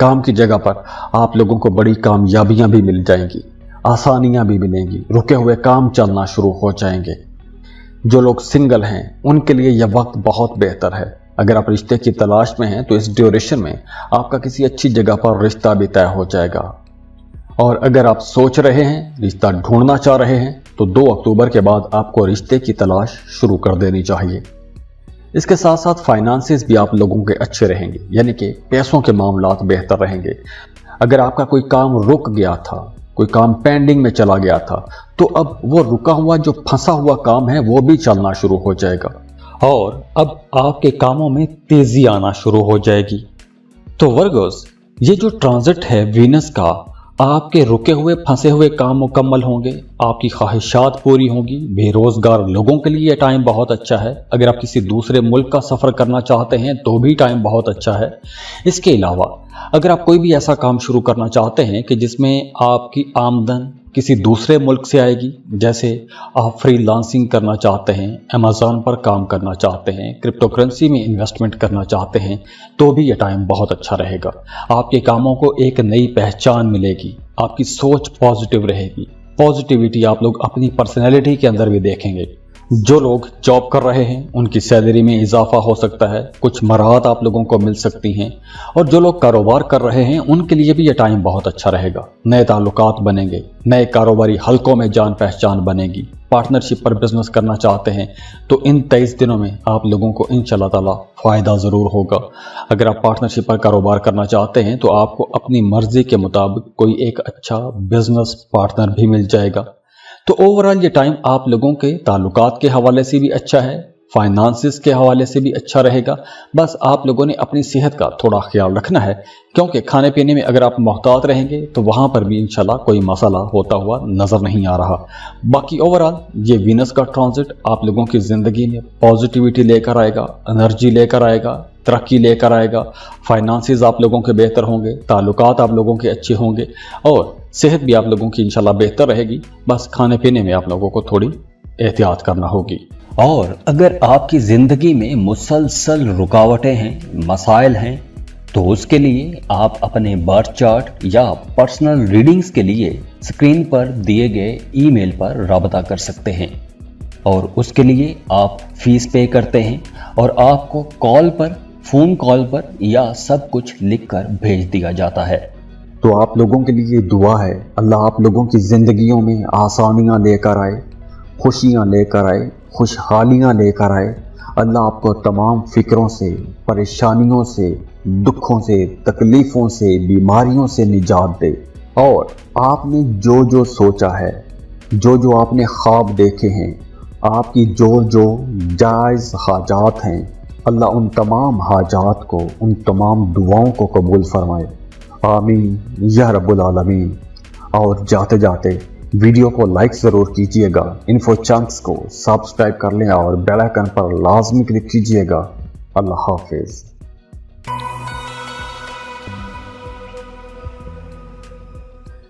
काम की जगह पर आप लोगों को बड़ी कामयाबियां भी मिल जाएंगी, आसानियां भी मिलेंगी, रुके हुए काम चलना शुरू हो जाएंगे। जो लोग सिंगल हैं, उनके लिए यह वक्त बहुत बेहतर है। अगर आप रिश्ते की तलाश में हैं तो इस ड्यूरेशन में आपका किसी अच्छी जगह पर रिश्ता भी तय हो जाएगा। और अगर आप सोच रहे हैं, रिश्ता ढूंढना चाह रहे हैं, तो 2 अक्टूबर के बाद आपको रिश्ते की तलाश शुरू कर देनी चाहिए। इसके साथ साथ फाइनेंसेस भी आप लोगों के अच्छे रहेंगे, यानी कि पैसों के मामलात बेहतर रहेंगे। अगर आपका कोई काम रुक गया था, कोई काम पेंडिंग में चला गया था, तो अब वो रुका हुआ, जो फंसा हुआ काम है, वो भी चलना शुरू हो जाएगा और अब आपके कामों में तेजी आना शुरू हो जाएगी। तो वर्गोस, ये जो ट्रांजिट है वीनस का, आपके रुके हुए फंसे हुए काम मुकम्मल होंगे, आपकी ख्वाहिशात पूरी होंगी। बेरोजगार लोगों के लिए ये टाइम बहुत अच्छा है। अगर आप किसी दूसरे मुल्क का सफ़र करना चाहते हैं तो भी टाइम बहुत अच्छा है। इसके अलावा अगर आप कोई भी ऐसा काम शुरू करना चाहते हैं कि जिसमें आपकी आमदन किसी दूसरे मुल्क से आएगी, जैसे आप फ्रीलांसिंग करना चाहते हैं, अमेज़ॉन पर काम करना चाहते हैं, क्रिप्टो करेंसी में इन्वेस्टमेंट करना चाहते हैं, तो भी ये टाइम बहुत अच्छा रहेगा। आपके कामों को एक नई पहचान मिलेगी, आपकी सोच पॉजिटिव रहेगी। पॉजिटिविटी आप लोग अपनी पर्सनैलिटी के अंदर भी देखेंगे। जो लोग जॉब कर रहे हैं, उनकी सैलरी में इजाफा हो सकता है, कुछ मराहत आप लोगों को मिल सकती हैं। और जो लोग कारोबार कर रहे हैं, उनके लिए भी ये टाइम बहुत अच्छा रहेगा। नए ताल्लुकात बनेंगे, नए कारोबारी हलकों में जान पहचान बनेगी। पार्टनरशिप पर बिजनेस करना चाहते हैं तो इन 23 दिनों में आप लोगों को इंशाल्लाह ताला फ़ायदा ज़रूर होगा। अगर आप पार्टनरशिप पर कारोबार करना चाहते हैं तो आपको अपनी मर्ज़ी के मुताबिक कोई एक अच्छा बिजनेस पार्टनर भी मिल जाएगा। तो ओवरऑल ये टाइम आप लोगों के ताल्लुकात के हवाले से भी अच्छा है, फाइनेंसेस के हवाले से भी अच्छा रहेगा। बस आप लोगों ने अपनी सेहत का थोड़ा ख्याल रखना है, क्योंकि खाने पीने में अगर आप मोहतात रहेंगे तो वहाँ पर भी इंशाल्लाह कोई मसला होता हुआ नज़र नहीं आ रहा। बाकी ओवरऑल ये वीनस का ट्रांजिट आप लोगों की ज़िंदगी में पॉजिटिविटी लेकर आएगा, एनर्जी लेकर आएगा, तरक्की लेकर आएगा। फाइनेंसेस आप लोगों के बेहतर होंगे, ताल्लुकात आप लोगों के अच्छे होंगे और सेहत भी आप लोगों की इंशाल्लाह बेहतर रहेगी। बस खाने पीने में आप लोगों को थोड़ी एहतियात करना होगी। और अगर आपकी ज़िंदगी में मुसलसल रुकावटें हैं, मसाइल हैं, तो उसके लिए आप अपने बर्थ चार्ट या पर्सनल रीडिंग्स के लिए स्क्रीन पर दिए गए ईमेल पर राबता कर सकते हैं। और उसके लिए आप फीस पे करते हैं और आपको कॉल पर, फ़ोन कॉल पर या सब कुछ लिखकर भेज दिया जाता है। तो आप लोगों के लिए दुआ है, अल्लाह आप लोगों की ज़िंदगियों में आसानियाँ लेकर आए, खुशियाँ लेकर आए, खुशहालियाँ लेकर आए। अल्लाह आपको तमाम फ़िक्रों से, परेशानियों से, दुखों से, तकलीफ़ों से, बीमारियों से निजात दे। और आपने जो जो सोचा है, जो जो आपने ख्वाब देखे हैं, आपकी जो जो जायज़ हाजात हैं, अल्लाह उन तमाम हाजात को, उन तमाम दुआओं को कबूल फरमाए। आमीन या रब्बुल आलमीन। और जाते जाते वीडियो को लाइक ज़रूर कीजिएगा, इन्फो चंक्स को सब्सक्राइब कर लें और बेल आइकन पर लाजमी क्लिक कीजिएगा। अल्लाह हाफिज़।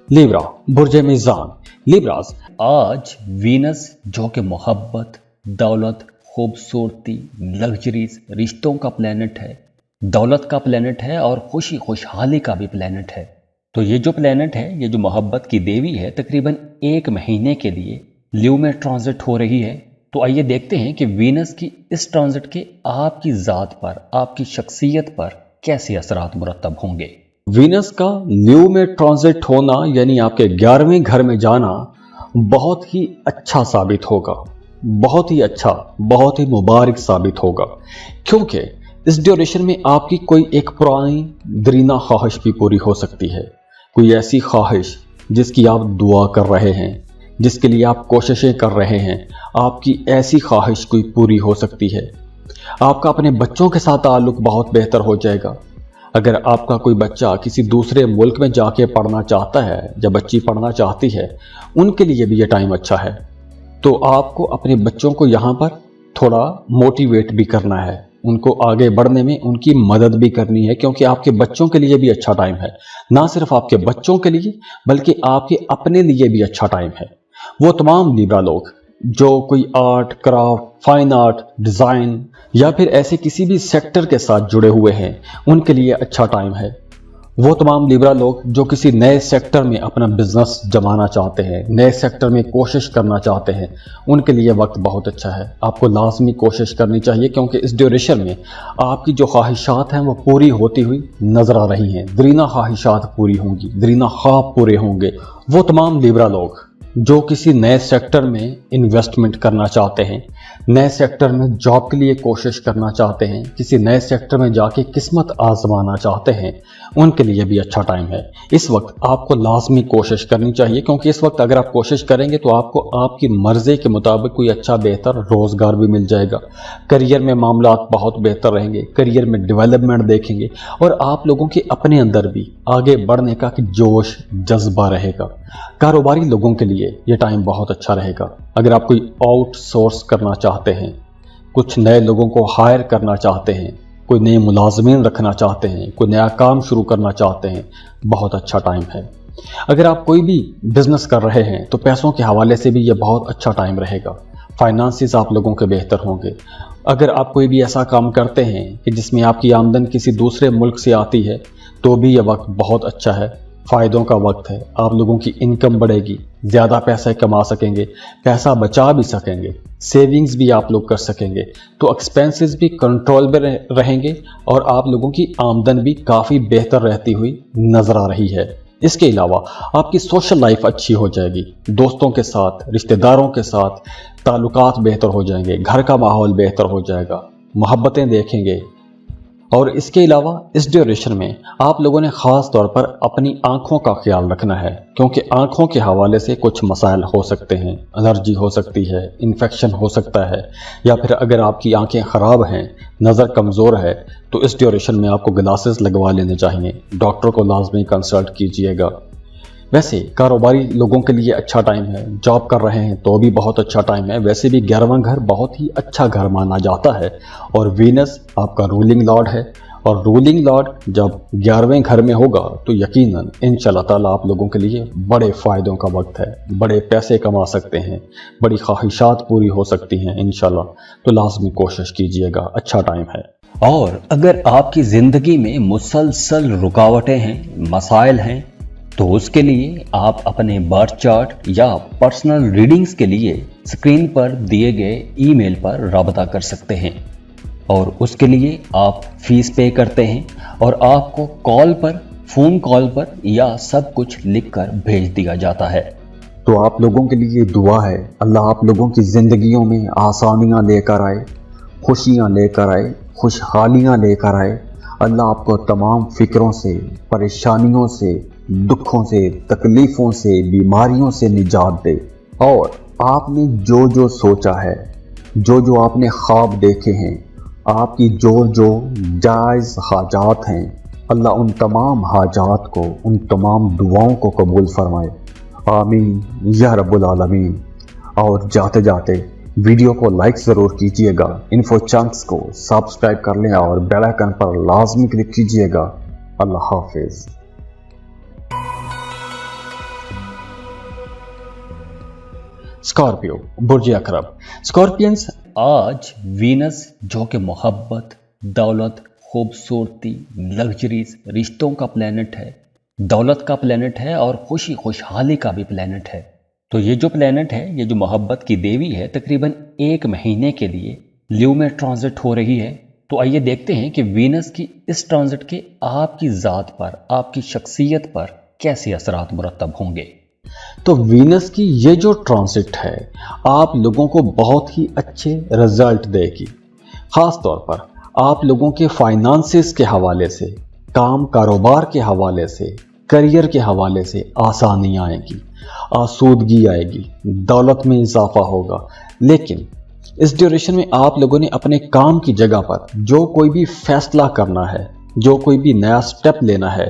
लिब्रा, बुर्ज मीज़ान। लिब्रास, आज वीनस जो कि मोहब्बत, दौलत, खूबसूरती, लग्जरीज, रिश्तों का प्लेनेट है, दौलत का प्लेनेट है और खुशी खुशहाली का भी प्लेनेट है। तो ये जो प्लेनेट है, ये जो मोहब्बत की देवी है, तकरीबन 1 महीने के लिए ल्यू में ट्रांजिट हो रही है। तो आइए देखते हैं कि वीनस की इस ट्रांजिट के आपकी ज़ात पर, आपकी शख्सियत पर कैसे असरात मुरतब होंगे। वीनस का ल्यू में ट्रांजिट होना यानी आपके 11वें घर में जाना बहुत ही अच्छा साबित होगा, बहुत ही अच्छा, बहुत ही मुबारक साबित होगा, क्योंकि इस ड्यूरेशन में आपकी कोई एक पुरानी दरीना ख्वाहिश भी पूरी हो सकती है। कोई ऐसी ख्वाहिश जिसकी आप दुआ कर रहे हैं, जिसके लिए आप कोशिशें कर रहे हैं, आपकी ऐसी ख्वाहिश कोई पूरी हो सकती है। आपका अपने बच्चों के साथ ताल्लुक बहुत बेहतर हो जाएगा। अगर आपका कोई बच्चा किसी दूसरे मुल्क में जाके पढ़ना चाहता है या बच्ची पढ़ना चाहती है, उनके लिए भी ये टाइम अच्छा है। तो आपको अपने बच्चों को यहाँ पर थोड़ा मोटिवेट भी करना है, उनको आगे बढ़ने में उनकी मदद भी करनी है, क्योंकि आपके बच्चों के लिए भी अच्छा टाइम है। ना सिर्फ आपके बच्चों के लिए बल्कि आपके अपने लिए भी अच्छा टाइम है। वो तमाम लिब्रा लोग जो कोई art, craft, fine art, design या फिर ऐसे किसी भी सेक्टर के साथ जुड़े हुए हैं, उनके लिए अच्छा टाइम है। वो तमाम लिब्रा लोग जो किसी नए सेक्टर में अपना बिजनेस जमाना चाहते हैं, नए सेक्टर में कोशिश करना चाहते हैं, उनके लिए वक्त बहुत अच्छा है। आपको लाजमी कोशिश करनी चाहिए, क्योंकि इस ड्यूरेशन में आपकी जो ख्वाहिशात हैं वो पूरी होती हुई नजर आ रही हैं। दरीना ख्वाहिशात पूरी होंगी, दरीना ख्वाब पूरे होंगे। वो तमाम लिब्रा लोग जो किसी नए सेक्टर में इन्वेस्टमेंट करना चाहते हैं, नए सेक्टर में जॉब के लिए कोशिश करना चाहते हैं, किसी नए सेक्टर में जाके किस्मत आजमाना चाहते हैं, उनके लिए भी अच्छा टाइम है। इस वक्त आपको लाजमी कोशिश करनी चाहिए, क्योंकि इस वक्त अगर आप कोशिश करेंगे तो आपको आपकी मर्जी के मुताबिक कोई अच्छा बेहतर रोज़गार भी मिल जाएगा। करियर में मामला बहुत बेहतर रहेंगे, करियर में डेवलपमेंट देखेंगे और आप लोगों के अपने अंदर भी आगे बढ़ने का जोश जज्बा रहेगा। कारोबारी लोगों के लिए ये टाइम बहुत अच्छा रहेगा। अगर आप कोई आउटसोर्स करना चाहते हैं, कुछ नए लोगों को हायर करना चाहते हैं, कोई नए मुलाजमीन रखना चाहते हैं, कोई नया काम शुरू करना चाहते हैं, बहुत अच्छा टाइम है। अगर आप कोई भी बिजनेस कर रहे हैं तो पैसों के हवाले से भी ये बहुत अच्छा टाइम रहेगा। फाइनेंसेस आप लोगों के बेहतर होंगे। अगर आप कोई भी ऐसा काम करते हैं कि जिसमें आपकी आमदन किसी दूसरे मुल्क से आती है, तो भी ये वक्त बहुत अच्छा है, फ़ायदों का वक्त है। आप लोगों की इनकम बढ़ेगी, ज़्यादा पैसे कमा सकेंगे, पैसा बचा भी सकेंगे, सेविंग्स भी आप लोग कर सकेंगे, तो एक्सपेंसेस भी कंट्रोल में रहेंगे और आप लोगों की आमदन भी काफ़ी बेहतर रहती हुई नज़र आ रही है। इसके अलावा आपकी सोशल लाइफ अच्छी हो जाएगी, दोस्तों के साथ, रिश्तेदारों के साथ ताल्लुकात बेहतर हो जाएंगे, घर का माहौल बेहतर हो जाएगा, मोहब्बतें देखेंगे। और इसके अलावा इस ड्यूरेशन में आप लोगों ने ख़ास तौर पर अपनी आँखों का ख्याल रखना है, क्योंकि आँखों के हवाले से कुछ मसाइल हो सकते हैं। एलर्जी हो सकती है, इन्फेक्शन हो सकता है, या फिर अगर आपकी आँखें ख़राब हैं, नज़र कमज़ोर है, तो इस ड्यूरेशन में आपको ग्लासेस लगवा लेने चाहिए। डॉक्टर को लाजमी कंसल्ट कीजिएगा। वैसे कारोबारी लोगों के लिए अच्छा टाइम है, जॉब कर रहे हैं तो भी बहुत अच्छा टाइम है। वैसे भी 11वां घर बहुत ही अच्छा घर माना जाता है और वीनस आपका रूलिंग लॉर्ड है, और रूलिंग लॉर्ड जब 11वें घर में होगा तो यकीनन इंशाल्लाह ताला आप लोगों के लिए बड़े फ़ायदों का वक्त है, बड़े पैसे कमा सकते हैं, बड़ी ख्वाहिशात पूरी हो सकती हैं इंशाल्लाह। तो लाजमी कोशिश कीजिएगा, अच्छा टाइम है। और अगर आपकी ज़िंदगी में मुसलसल रुकावटें हैं, मसाइल हैं, तो उसके लिए आप अपने बर्थ चार्ट या पर्सनल रीडिंग्स के लिए स्क्रीन पर दिए गए ईमेल पर राबता कर सकते हैं, और उसके लिए आप फीस पे करते हैं और आपको कॉल पर, फ़ोन कॉल पर या सब कुछ लिखकर भेज दिया जाता है। तो आप लोगों के लिए दुआ है, अल्लाह आप लोगों की ज़िंदगियों में आसानियाँ लेकर आए, खुशियाँ लेकर आए, खुशहालियाँ लेकर आए। अल्लाह आपको तमाम फ़िक्रों से, परेशानियों से, दुखों से, तकलीफ़ों से, बीमारियों से निजात दे। और आपने जो जो सोचा है, जो जो आपने ख्वाब देखे हैं, आपकी जो जो जायज़ हाजात हैं, अल्लाह उन तमाम हाजात को, उन तमाम दुआओं को कबूल फरमाए आमीन या रब्बुल आलमीन। और जाते जाते वीडियो को लाइक ज़रूर कीजिएगा, इन्फो चंक्स को सब्सक्राइब कर लें और बेल आइकन पर लाजमी क्लिक कीजिएगा। अल्लाह हाफिज़। स्कॉर्पियो बुर्ज अकरब। स्कॉर्पियंस आज वीनस जो कि मोहब्बत, दौलत, खूबसूरती, लग्जरीज, रिश्तों का प्लेनेट है, दौलत का प्लेनेट है और खुशी खुशहाली का भी प्लेनेट है। तो ये जो प्लेनेट है, ये जो मोहब्बत की देवी है, तकरीबन 1 महीने के लिए ल्यू में ट्रांजिट हो रही है। तो आइए देखते हैं कि वीनस की इस ट्रांजिट के आपकी ज़ात पर, आपकी शख्सियत पर कैसे असरात मुरतब होंगे। तो वीनस की ये जो ट्रांजिट है आप लोगों को बहुत ही अच्छे रिजल्ट देगी। ख़ास तौर पर आप लोगों के फाइनेंसेस के हवाले से, काम कारोबार के हवाले से, करियर के हवाले से आसानी आएगी, आसूदगी आएगी, दौलत में इजाफा होगा। लेकिन इस ड्यूरेशन में आप लोगों ने अपने काम की जगह पर जो कोई भी फैसला करना है, जो कोई भी नया स्टेप लेना है,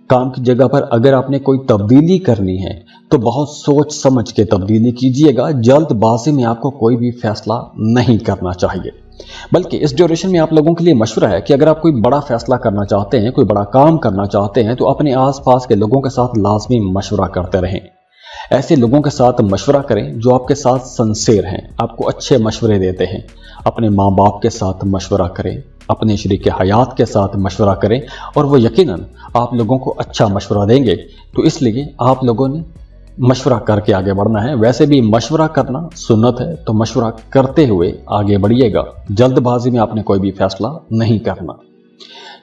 काम की जगह पर अगर आपने कोई तब्दीली करनी है तो बहुत सोच समझ के तब्दीली कीजिएगा। जल्दबाजी में आपको कोई भी फैसला नहीं करना चाहिए। बल्कि इस ड्यूरेशन में आप लोगों के लिए मशवरा है कि अगर आप कोई बड़ा फैसला करना चाहते हैं, कोई बड़ा काम करना चाहते हैं, तो अपने आसपास के लोगों के साथ लाजमी मशवरा करते रहें। ऐसे लोगों के साथ मशवरा करें जो आपके साथ सिंसियर हैं, आपको अच्छे मशवरे देते हैं। अपने माँ बाप के साथ मशवरा करें, अपने शरीक हयात के साथ मशवरा करें और वो यकीनन आप लोगों को अच्छा मशवरा देंगे। तो इसलिए आप लोगों ने मशवरा करके आगे बढ़ना है। वैसे भी मशवरा करना सुन्नत है, तो मशवरा करते हुए आगे बढ़िएगा। जल्दबाजी में आपने कोई भी फैसला नहीं करना।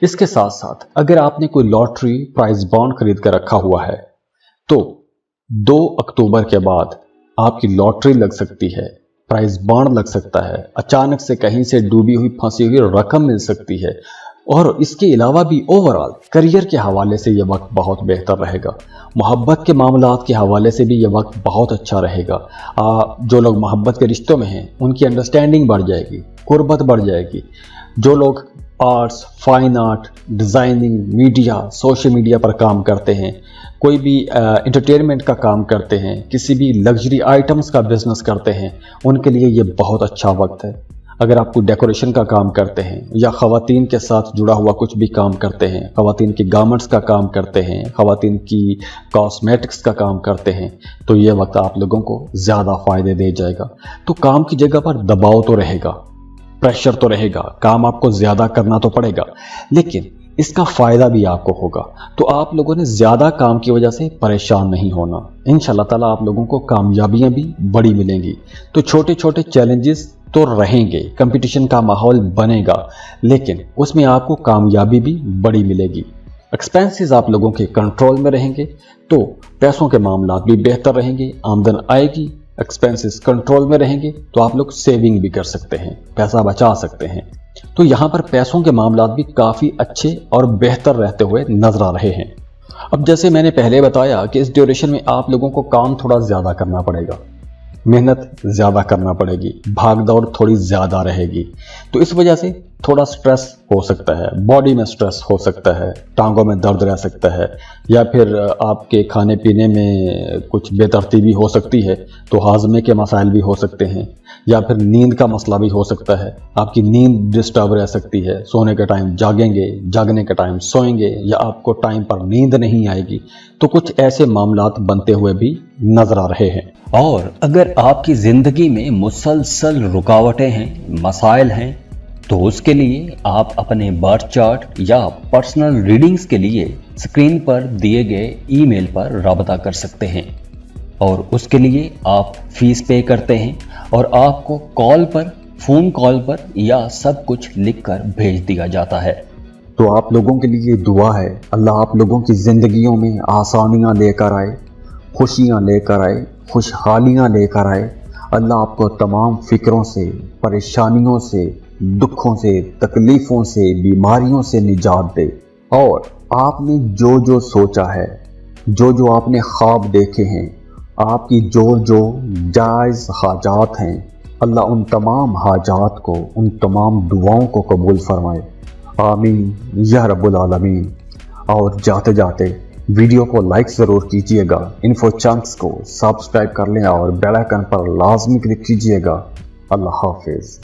इसके साथ साथ अगर आपने कोई लॉटरी प्राइज बॉन्ड खरीद कर रखा हुआ है तो 2 अक्टूबर के बाद आपकी लॉटरी लग सकती है, प्राइज बॉन्ड लग सकता है, अचानक से कहीं से डूबी हुई फंसी हुई रकम मिल सकती है। और इसके अलावा भी ओवरऑल करियर के हवाले से यह वक्त बहुत बेहतर रहेगा। मोहब्बत के मामलात के हवाले से भी यह वक्त बहुत अच्छा रहेगा। जो लोग मोहब्बत के रिश्तों में हैं उनकी अंडरस्टैंडिंग बढ़ जाएगी, कुर्बत बढ़ जाएगी। जो लोग arts, fine art, designing, media, social media पर काम करते हैं, कोई भी एंटरटेनमेंट का काम करते हैं, किसी भी लग्जरी आइटम्स का बिजनेस करते हैं, उनके लिए ये बहुत अच्छा वक्त है। अगर आप कोई डेकोरेशन का काम करते हैं या ख़वातीन के साथ जुड़ा हुआ कुछ भी काम करते हैं, ख़वातीन की गारमेंट्स का काम करते हैं, ख़वातीन की कॉस्मेटिक्स का काम करते हैं, तो ये वक्त आप लोगों को ज़्यादा फ़ायदे दे जाएगा। तो काम की जगह पर दबाव तो रहेगा, प्रेशर तो रहेगा, काम आपको ज़्यादा करना तो पड़ेगा, लेकिन इसका फ़ायदा भी आपको होगा। तो आप लोगों ने ज़्यादा काम की वजह से परेशान नहीं होना। इंशाल्लाह ताला आप लोगों को कामयाबियाँ भी बड़ी मिलेंगी। तो छोटे छोटे चैलेंजेस तो रहेंगे, कंपटीशन का माहौल बनेगा, लेकिन उसमें आपको कामयाबी भी बड़ी मिलेगी। एक्सपेंसेस आप लोगों के कंट्रोल में रहेंगे, तो पैसों के मामला भी बेहतर रहेंगे, आमदन आएगी, एक्सपेंसेस कंट्रोल में रहेंगे, तो आप लोग सेविंग भी कर सकते हैं, पैसा बचा सकते हैं। तो यहाँ पर पैसों के मामला भी काफ़ी अच्छे और बेहतर रहते हुए नजर आ रहे हैं। अब जैसे मैंने पहले बताया कि इस ड्यूरेशन में आप लोगों को काम थोड़ा ज़्यादा करना पड़ेगा, मेहनत ज़्यादा करना पड़ेगी, भाग दौड़ थोड़ी ज़्यादा रहेगी। तो इस वजह से थोड़ा स्ट्रेस हो सकता है, बॉडी में स्ट्रेस हो सकता है, टांगों में दर्द रह सकता है, या फिर आपके खाने पीने में कुछ बेतरतीबी हो सकती है, तो हाजमे के मसाइल भी हो सकते हैं, या फिर नींद का मसला भी हो सकता है, आपकी नींद डिस्टर्ब रह सकती है, सोने के टाइम जागेंगे, जागने के टाइम सोएंगे, या आपको टाइम पर नींद नहीं आएगी। तो कुछ ऐसे मामलात बनते हुए भी नजर आ रहे हैं। और अगर आपकी ज़िंदगी में मुसलसल रुकावटें हैं, मसाइल हैं, तो उसके लिए आप अपने बर्थ चार्ट या पर्सनल रीडिंग्स के लिए स्क्रीन पर दिए गए ईमेल पर राबता कर सकते हैं। और उसके लिए आप फीस पे करते हैं और आपको कॉल पर, फ़ोन कॉल पर या सब कुछ लिखकर भेज दिया जाता है। तो आप लोगों के लिए दुआ है, अल्लाह आप लोगों की ज़िंदगियों में आसानियाँ लेकर आए, खुशियाँ लेकर आए, खुशहालियाँ लेकर आए। अल्लाह आपको तमाम फ़िक्रों से, परेशानियों से, दुखों से, तकलीफ़ों से, बीमारियों से निजात दे। और आपने जो जो सोचा है, जो जो आपने ख्वाब देखे हैं, आपकी जो जो जायज़ हाजात हैं, अल्लाह उन तमाम हाजात को, उन तमाम दुआओं को कबूल फरमाए। आमीन या रब्बुल आलमीन। और जाते जाते वीडियो को लाइक जरूर कीजिएगा, इन्फो चंक्स को सब्सक्राइब कर लें और बेल आइकन पर लाजमी क्लिक कीजिएगा। अल्लाह हाफिज।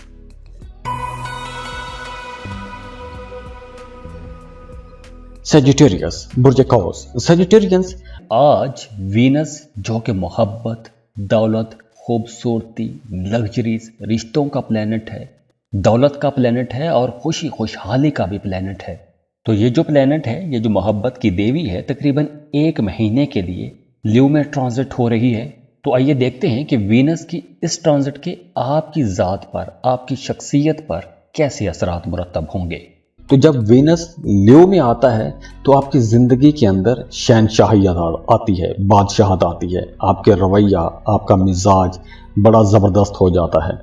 सेजिटेरियस, बुर्ज कौस। सेजिटेरियंस आज वीनस जो कि मोहब्बत, दौलत, खूबसूरती, लग्जरीज, रिश्तों का प्लेनेट है, दौलत का प्लेनेट है और खुशी खुशहाली का भी प्लेनेट है। तो ये जो प्लेनेट है, ये जो मोहब्बत की देवी है, तकरीबन 1 महीने के लिए ल्यू में ट्रांजिट हो रही है। तो आइए देखते हैं कि वीनस की इस ट्रांजिट के आपकी ज़ात पर, आपकी शख्सियत पर कैसे असरात मुरतब होंगे। तो जब वीनस ल्यू में आता है तो आपकी ज़िंदगी के अंदर शहनशाही आती है, बादशाहत आती है, आपके रवैया, आपका मिजाज बड़ा ज़बरदस्त हो जाता है।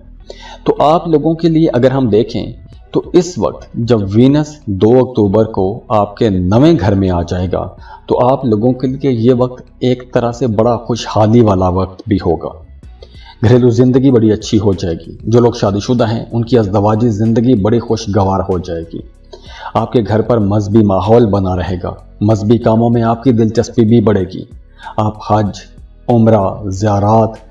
तो आप लोगों के लिए अगर हम देखें तो इस वक्त जब वीनस 2 अक्टूबर को आपके नवे घर में आ जाएगा तो आप लोगों के लिए ये वक्त एक तरह से बड़ा खुशहाली वाला वक्त भी होगा। घरेलू ज़िंदगी बड़ी अच्छी हो जाएगी। जो लोग शादीशुदा हैं उनकी अज़दवाजी ज़िंदगी बड़ी खुशगवार हो जाएगी। आपके घर पर मजहबी माहौल बना रहेगा। मजहबी कामों में आपकी दिलचस्पी भी बढ़ेगी। आप हज, उम्रा, ज़ियारात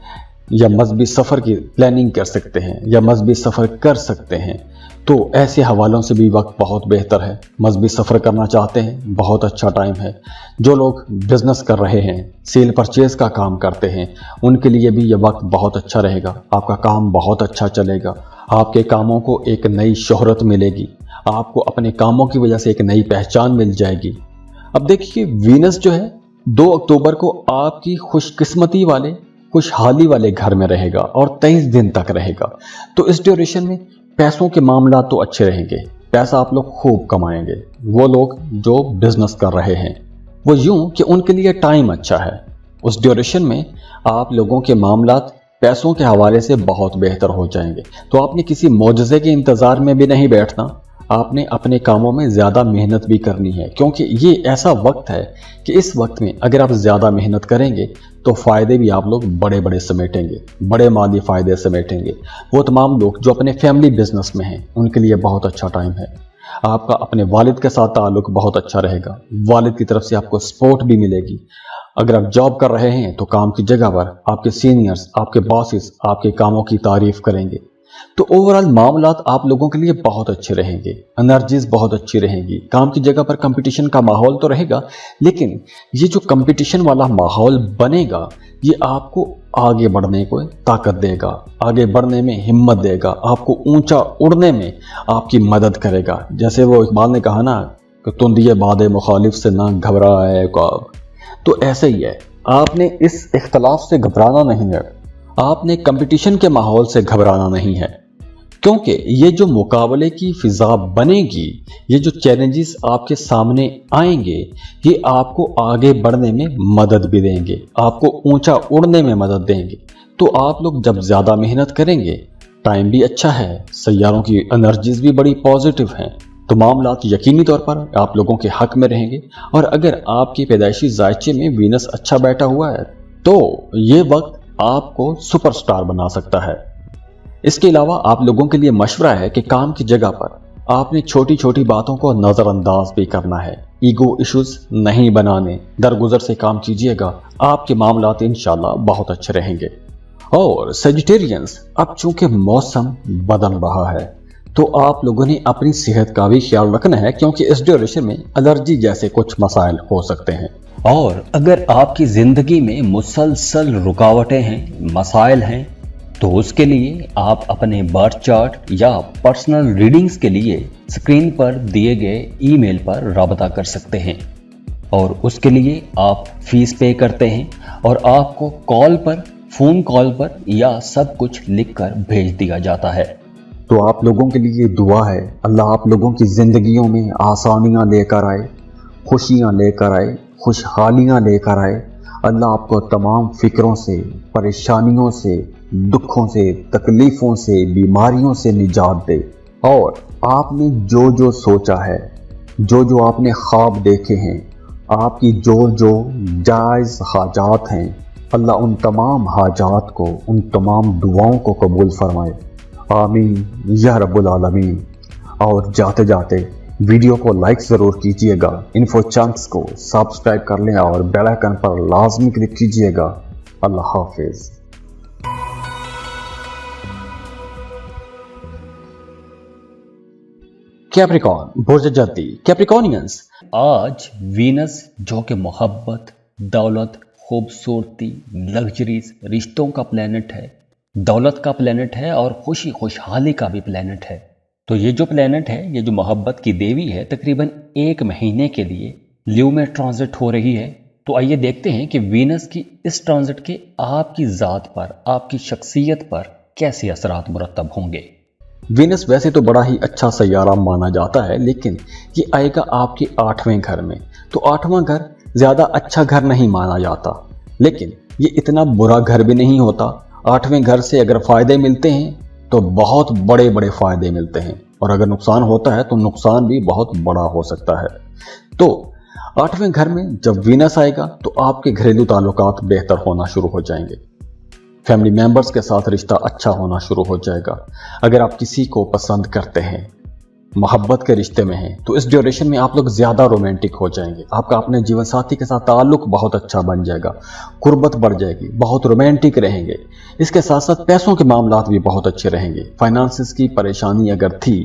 या मजहबी सफ़र की प्लानिंग कर सकते हैं या मजहबी सफ़र कर सकते हैं। तो ऐसे हवालों से भी वक्त बहुत बेहतर है। मजहबी सफ़र करना चाहते हैं, बहुत अच्छा टाइम है। जो लोग बिज़नेस कर रहे हैं, सेल परचेज़ का काम करते हैं, उनके लिए भी ये वक्त बहुत अच्छा रहेगा। आपका काम बहुत अच्छा चलेगा। आपके कामों को एक नई शोहरत मिलेगी। आपको अपने कामों की वजह से एक नई पहचान मिल जाएगी। अब देखिए, वीनस जो है 2 अक्टूबर को आपकी खुशकिस्मती वाले, खुशहाली वाले घर में रहेगा और 23 दिन तक रहेगा। तो इस ड्यूरेशन में पैसों के मामला तो अच्छे रहेंगे। पैसा आप लोग खूब कमाएंगे। वो लोग जो बिजनेस कर रहे हैं वो यूं कि उनके लिए टाइम अच्छा है। उस ड्यूरेशन में आप लोगों के मामला पैसों के हवाले से बहुत बेहतर हो जाएंगे। तो आपने किसी मौजज़े के इंतज़ार में भी नहीं बैठना। आपने अपने कामों में ज़्यादा मेहनत भी करनी है, क्योंकि ये ऐसा वक्त है कि इस वक्त में अगर आप ज़्यादा मेहनत करेंगे तो फ़ायदे भी आप लोग बड़े बड़े समेटेंगे, बड़े माली फ़ायदे समेटेंगे। वो तमाम लोग जो अपने फैमिली बिजनेस में हैं उनके लिए बहुत अच्छा टाइम है। आपका अपने वालिद के साथ ताल्लुक़ बहुत अच्छा रहेगा। वालिद की तरफ से आपको सपोर्ट भी मिलेगी। अगर आप जॉब कर रहे हैं तो काम की जगह पर आपके सीनियर्स, आपके बॉसेस आपके कामों की तारीफ़ करेंगे। तो ओवरऑल मामलात आप लोगों के लिए बहुत अच्छे रहेंगे। एनर्जीज बहुत अच्छी रहेंगी। काम की जगह पर कंपटीशन का माहौल तो रहेगा, लेकिन ये जो कंपटीशन वाला माहौल बनेगा ये आपको आगे बढ़ने को ताकत देगा, आगे बढ़ने में हिम्मत देगा, आपको ऊंचा उड़ने में आपकी मदद करेगा। जैसे वो इकबाल ने कहा ना कि तुंदिए बादे मुखालिफ से ना घबराए ख्वाब। तो ऐसे ही है, आपने इस इख्तलाफ से घबराना नहीं है, आपने कंपटीशन के माहौल से घबराना नहीं है, क्योंकि ये जो मुकाबले की फिजा बनेगी, ये जो चैलेंजेस आपके सामने आएंगे, ये आपको आगे बढ़ने में मदद भी देंगे, आपको ऊंचा उड़ने में मदद देंगे। तो आप लोग जब ज़्यादा मेहनत करेंगे, टाइम भी अच्छा है, सैयारों की एनर्जीज भी बड़ी पॉजिटिव हैं, तो मामलात यकीनी तौर पर आप लोगों के हक में रहेंगे। और अगर आपकी पैदाइशी जायचे में वीनस अच्छा बैठा हुआ है तो ये वक्त आपको सुपरस्टार बना सकता है। इसके अलावा आप लोगों के लिए मशवरा है कि काम की जगह पर आपने छोटी छोटी बातों को नज़रअंदाज भी करना है। ईगो इश्यूज नहीं बनाने, दरगुजर से काम कीजिएगा। आपके मामलात इंशाल्लाह बहुत अच्छे रहेंगे। और सेजिटेरियंस, अब चूंकि मौसम बदल रहा है तो आप लोगों ने अपनी सेहत का भी ख्याल रखना है, क्योंकि इस ड्यूरेशन में एलर्जी जैसे कुछ मसाइल हो सकते हैं। और अगर आपकी ज़िंदगी में मुसलसल रुकावटें हैं, मसाइल हैं, तो उसके लिए आप अपने बर्थ चार्ट या पर्सनल रीडिंग्स के लिए स्क्रीन पर दिए गए ईमेल पर राबता कर सकते हैं। और उसके लिए आप फीस पे करते हैं और आपको कॉल पर, फ़ोन कॉल पर या सब कुछ लिखकर भेज दिया जाता है। तो आप लोगों के लिए दुआ है, अल्लाह आप लोगों की ज़िंदगियों में आसानियाँ लेकर आए, खुशियाँ लेकर आए, खुशहालियाँ लेकर आए। अल्लाह आपको तमाम फ़िक्रों से, परेशानियों से, दुखों से, तकलीफ़ों से, बीमारियों से निजात दे। और आपने जो जो सोचा है, जो जो आपने ख्वाब देखे हैं, आपकी जो जो जायज़ हाजात हैं, अल्लाह उन तमाम हाजात को, उन तमाम दुआओं को कबूल फरमाए। आमीन या रब्बुल आलमीन। और जाते जाते वीडियो को लाइक जरूर कीजिएगा, इन्फो चंक्स को सब्सक्राइब कर लें और बेल आइकन पर लाजमी क्लिक कीजिएगा। अल्लाह हाफिज। कैप्रिकॉर्न, बुर्ज जद्दी, कैप्रिकॉर्नियंस। आज वीनस जो कि मोहब्बत, दौलत, खूबसूरती, लग्जरीज, रिश्तों का प्लेनेट है, दौलत का प्लेनेट है और खुशी खुशहाली का भी प्लेनेट है। तो ये जो प्लेनेट है, ये जो मोहब्बत की देवी है, तकरीबन 1 महीने के लिए ल्यू में ट्रांजिट हो रही है। तो आइए देखते हैं कि वीनस की इस ट्रांजिट के आपकी ज़ात पर, आपकी शख्सियत पर कैसे असरात मुरतब होंगे। वीनस वैसे तो बड़ा ही अच्छा सैयारा माना जाता है, लेकिन ये आएगा आपके 8वें घर में। तो 8वां घर ज़्यादा अच्छा घर नहीं माना जाता, लेकिन ये इतना बुरा घर भी नहीं होता। 8वें घर से अगर फ़ायदे मिलते हैं तो बहुत बड़े बड़े फ़ायदे मिलते हैं, और अगर नुकसान होता है तो नुकसान भी बहुत बड़ा हो सकता है। तो 8वें घर में जब वीनस आएगा तो आपके घरेलू ताल्लुकात बेहतर होना शुरू हो जाएंगे, फैमिली मेंबर्स के साथ रिश्ता अच्छा होना शुरू हो जाएगा। अगर आप किसी को पसंद करते हैं, मोहब्बत के रिश्ते में हैं, तो इस ड्यूरेशन में आप लोग ज़्यादा रोमांटिक हो जाएंगे। आपका अपने जीवन साथी के साथ ताल्लुक बहुत अच्छा बन जाएगा, कुर्बत बढ़ जाएगी, बहुत रोमांटिक रहेंगे। इसके साथ साथ पैसों के मामलात भी बहुत अच्छे रहेंगे। फाइनेंसिस की परेशानी अगर थी,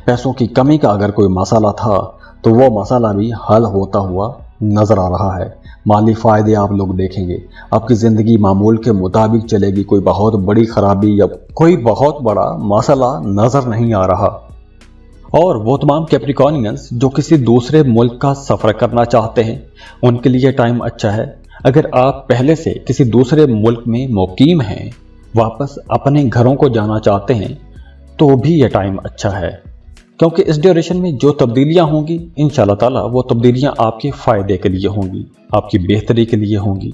पैसों की कमी का अगर कोई मसाला था, तो वो मसाला भी हल होता हुआ नज़र आ रहा है। माली फ़ायदे आप लोग देखेंगे, आपकी ज़िंदगी मामूल के मुताबिक चलेगी, कोई बहुत बड़ी खराबी या कोई बहुत बड़ा मसला नज़र नहीं आ रहा। और वो तमाम कैप्रिकॉर्नियंस जो किसी दूसरे मुल्क का सफ़र करना चाहते हैं, उनके लिए टाइम अच्छा है। अगर आप पहले से किसी दूसरे मुल्क में मुकीम हैं, वापस अपने घरों को जाना चाहते हैं, तो भी ये टाइम अच्छा है, क्योंकि इस ड्यूरेशन में जो तब्दीलियां होंगी, इंशाल्लाह ताला वो तब्दीलियां आपके फ़ायदे के लिए होंगी, आपकी बेहतरी के लिए होंगी।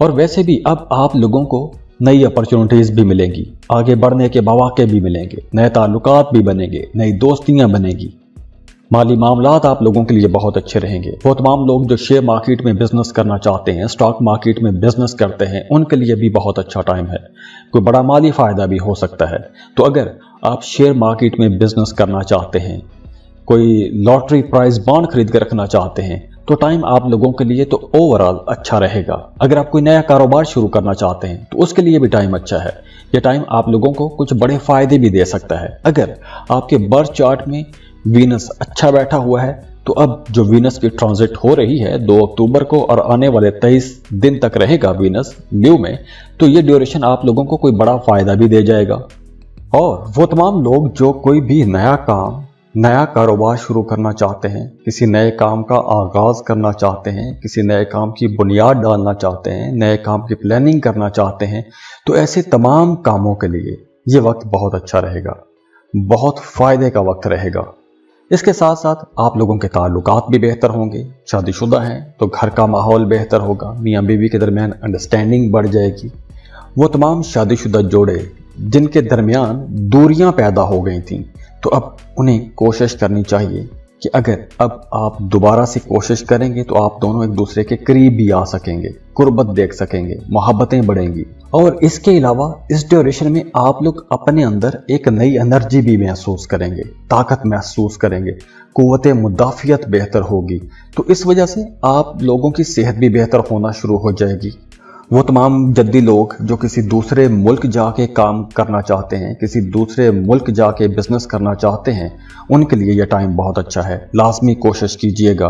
और वैसे भी अब आप लोगों को नई अपॉर्चुनिटीज़ भी मिलेंगी, आगे बढ़ने के मौके भी मिलेंगे, नए ताल्लुकात भी बनेंगे, नई दोस्तियां बनेगी। माली मामलात आप लोगों के लिए बहुत अच्छे रहेंगे। वो तमाम लोग जो शेयर मार्केट में बिजनेस करना चाहते हैं, स्टॉक मार्केट में बिजनेस करते हैं, उनके लिए भी बहुत अच्छा टाइम है। कोई बड़ा माली फ़ायदा भी हो सकता है। तो अगर आप शेयर मार्केट में बिजनेस करना चाहते हैं, कोई लॉटरी प्राइज बॉन्ड खरीद कर रखना चाहते हैं, तो टाइम आप लोगों के लिए तो ओवरऑल अच्छा रहेगा। अगर आप कोई नया कारोबार शुरू करना चाहते हैं तो उसके लिए भी टाइम अच्छा है। यह टाइम आप लोगों को कुछ बड़े फ़ायदे भी दे सकता है। अगर आपके बर्थ चार्ट में वीनस अच्छा बैठा हुआ है, तो अब जो वीनस की ट्रांजिट हो रही है 2 अक्टूबर को और आने वाले 23 दिन तक रहेगा वीनस न्यू में, तो ये ड्यूरेशन आप लोगों को कोई बड़ा फ़ायदा भी दे जाएगा। और वो तमाम लोग जो कोई भी नया कारोबार शुरू करना चाहते हैं, किसी नए काम का आगाज़ करना चाहते हैं, किसी नए काम की बुनियाद डालना चाहते हैं, नए काम की प्लानिंग करना चाहते हैं, तो ऐसे तमाम कामों के लिए ये वक्त बहुत अच्छा रहेगा, बहुत फ़ायदे का वक्त रहेगा। इसके साथ साथ आप लोगों के ताल्लुकात भी बेहतर होंगे। शादीशुदा हैं तो घर का माहौल बेहतर होगा, मियाँ बीवी के दरमियान अंडरस्टैंडिंग बढ़ जाएगी। वो तमाम शादीशुदा जोड़े जिनके दरमियान दूरियां पैदा हो गई थीं, तो अब उन्हें कोशिश करनी चाहिए कि अगर अब आप दोबारा से कोशिश करेंगे तो आप दोनों एक दूसरे के करीब भी आ सकेंगे, कुर्बत देख सकेंगे, मोहब्बतें बढ़ेंगी। और इसके अलावा इस ड्यूरेशन में आप लोग अपने अंदर एक नई एनर्जी भी महसूस करेंगे, ताकत महसूस करेंगे, कुव्वत मुदाफ़ियत बेहतर होगी। तो इस वजह से आप लोगों की सेहत भी बेहतर होना शुरू हो जाएगी। वो तमाम जद्दी लोग जो किसी दूसरे मुल्क जाके काम करना चाहते हैं, किसी दूसरे मुल्क जाके बिजनेस करना चाहते हैं, उनके लिए यह टाइम बहुत अच्छा है। लाजमी कोशिश कीजिएगा,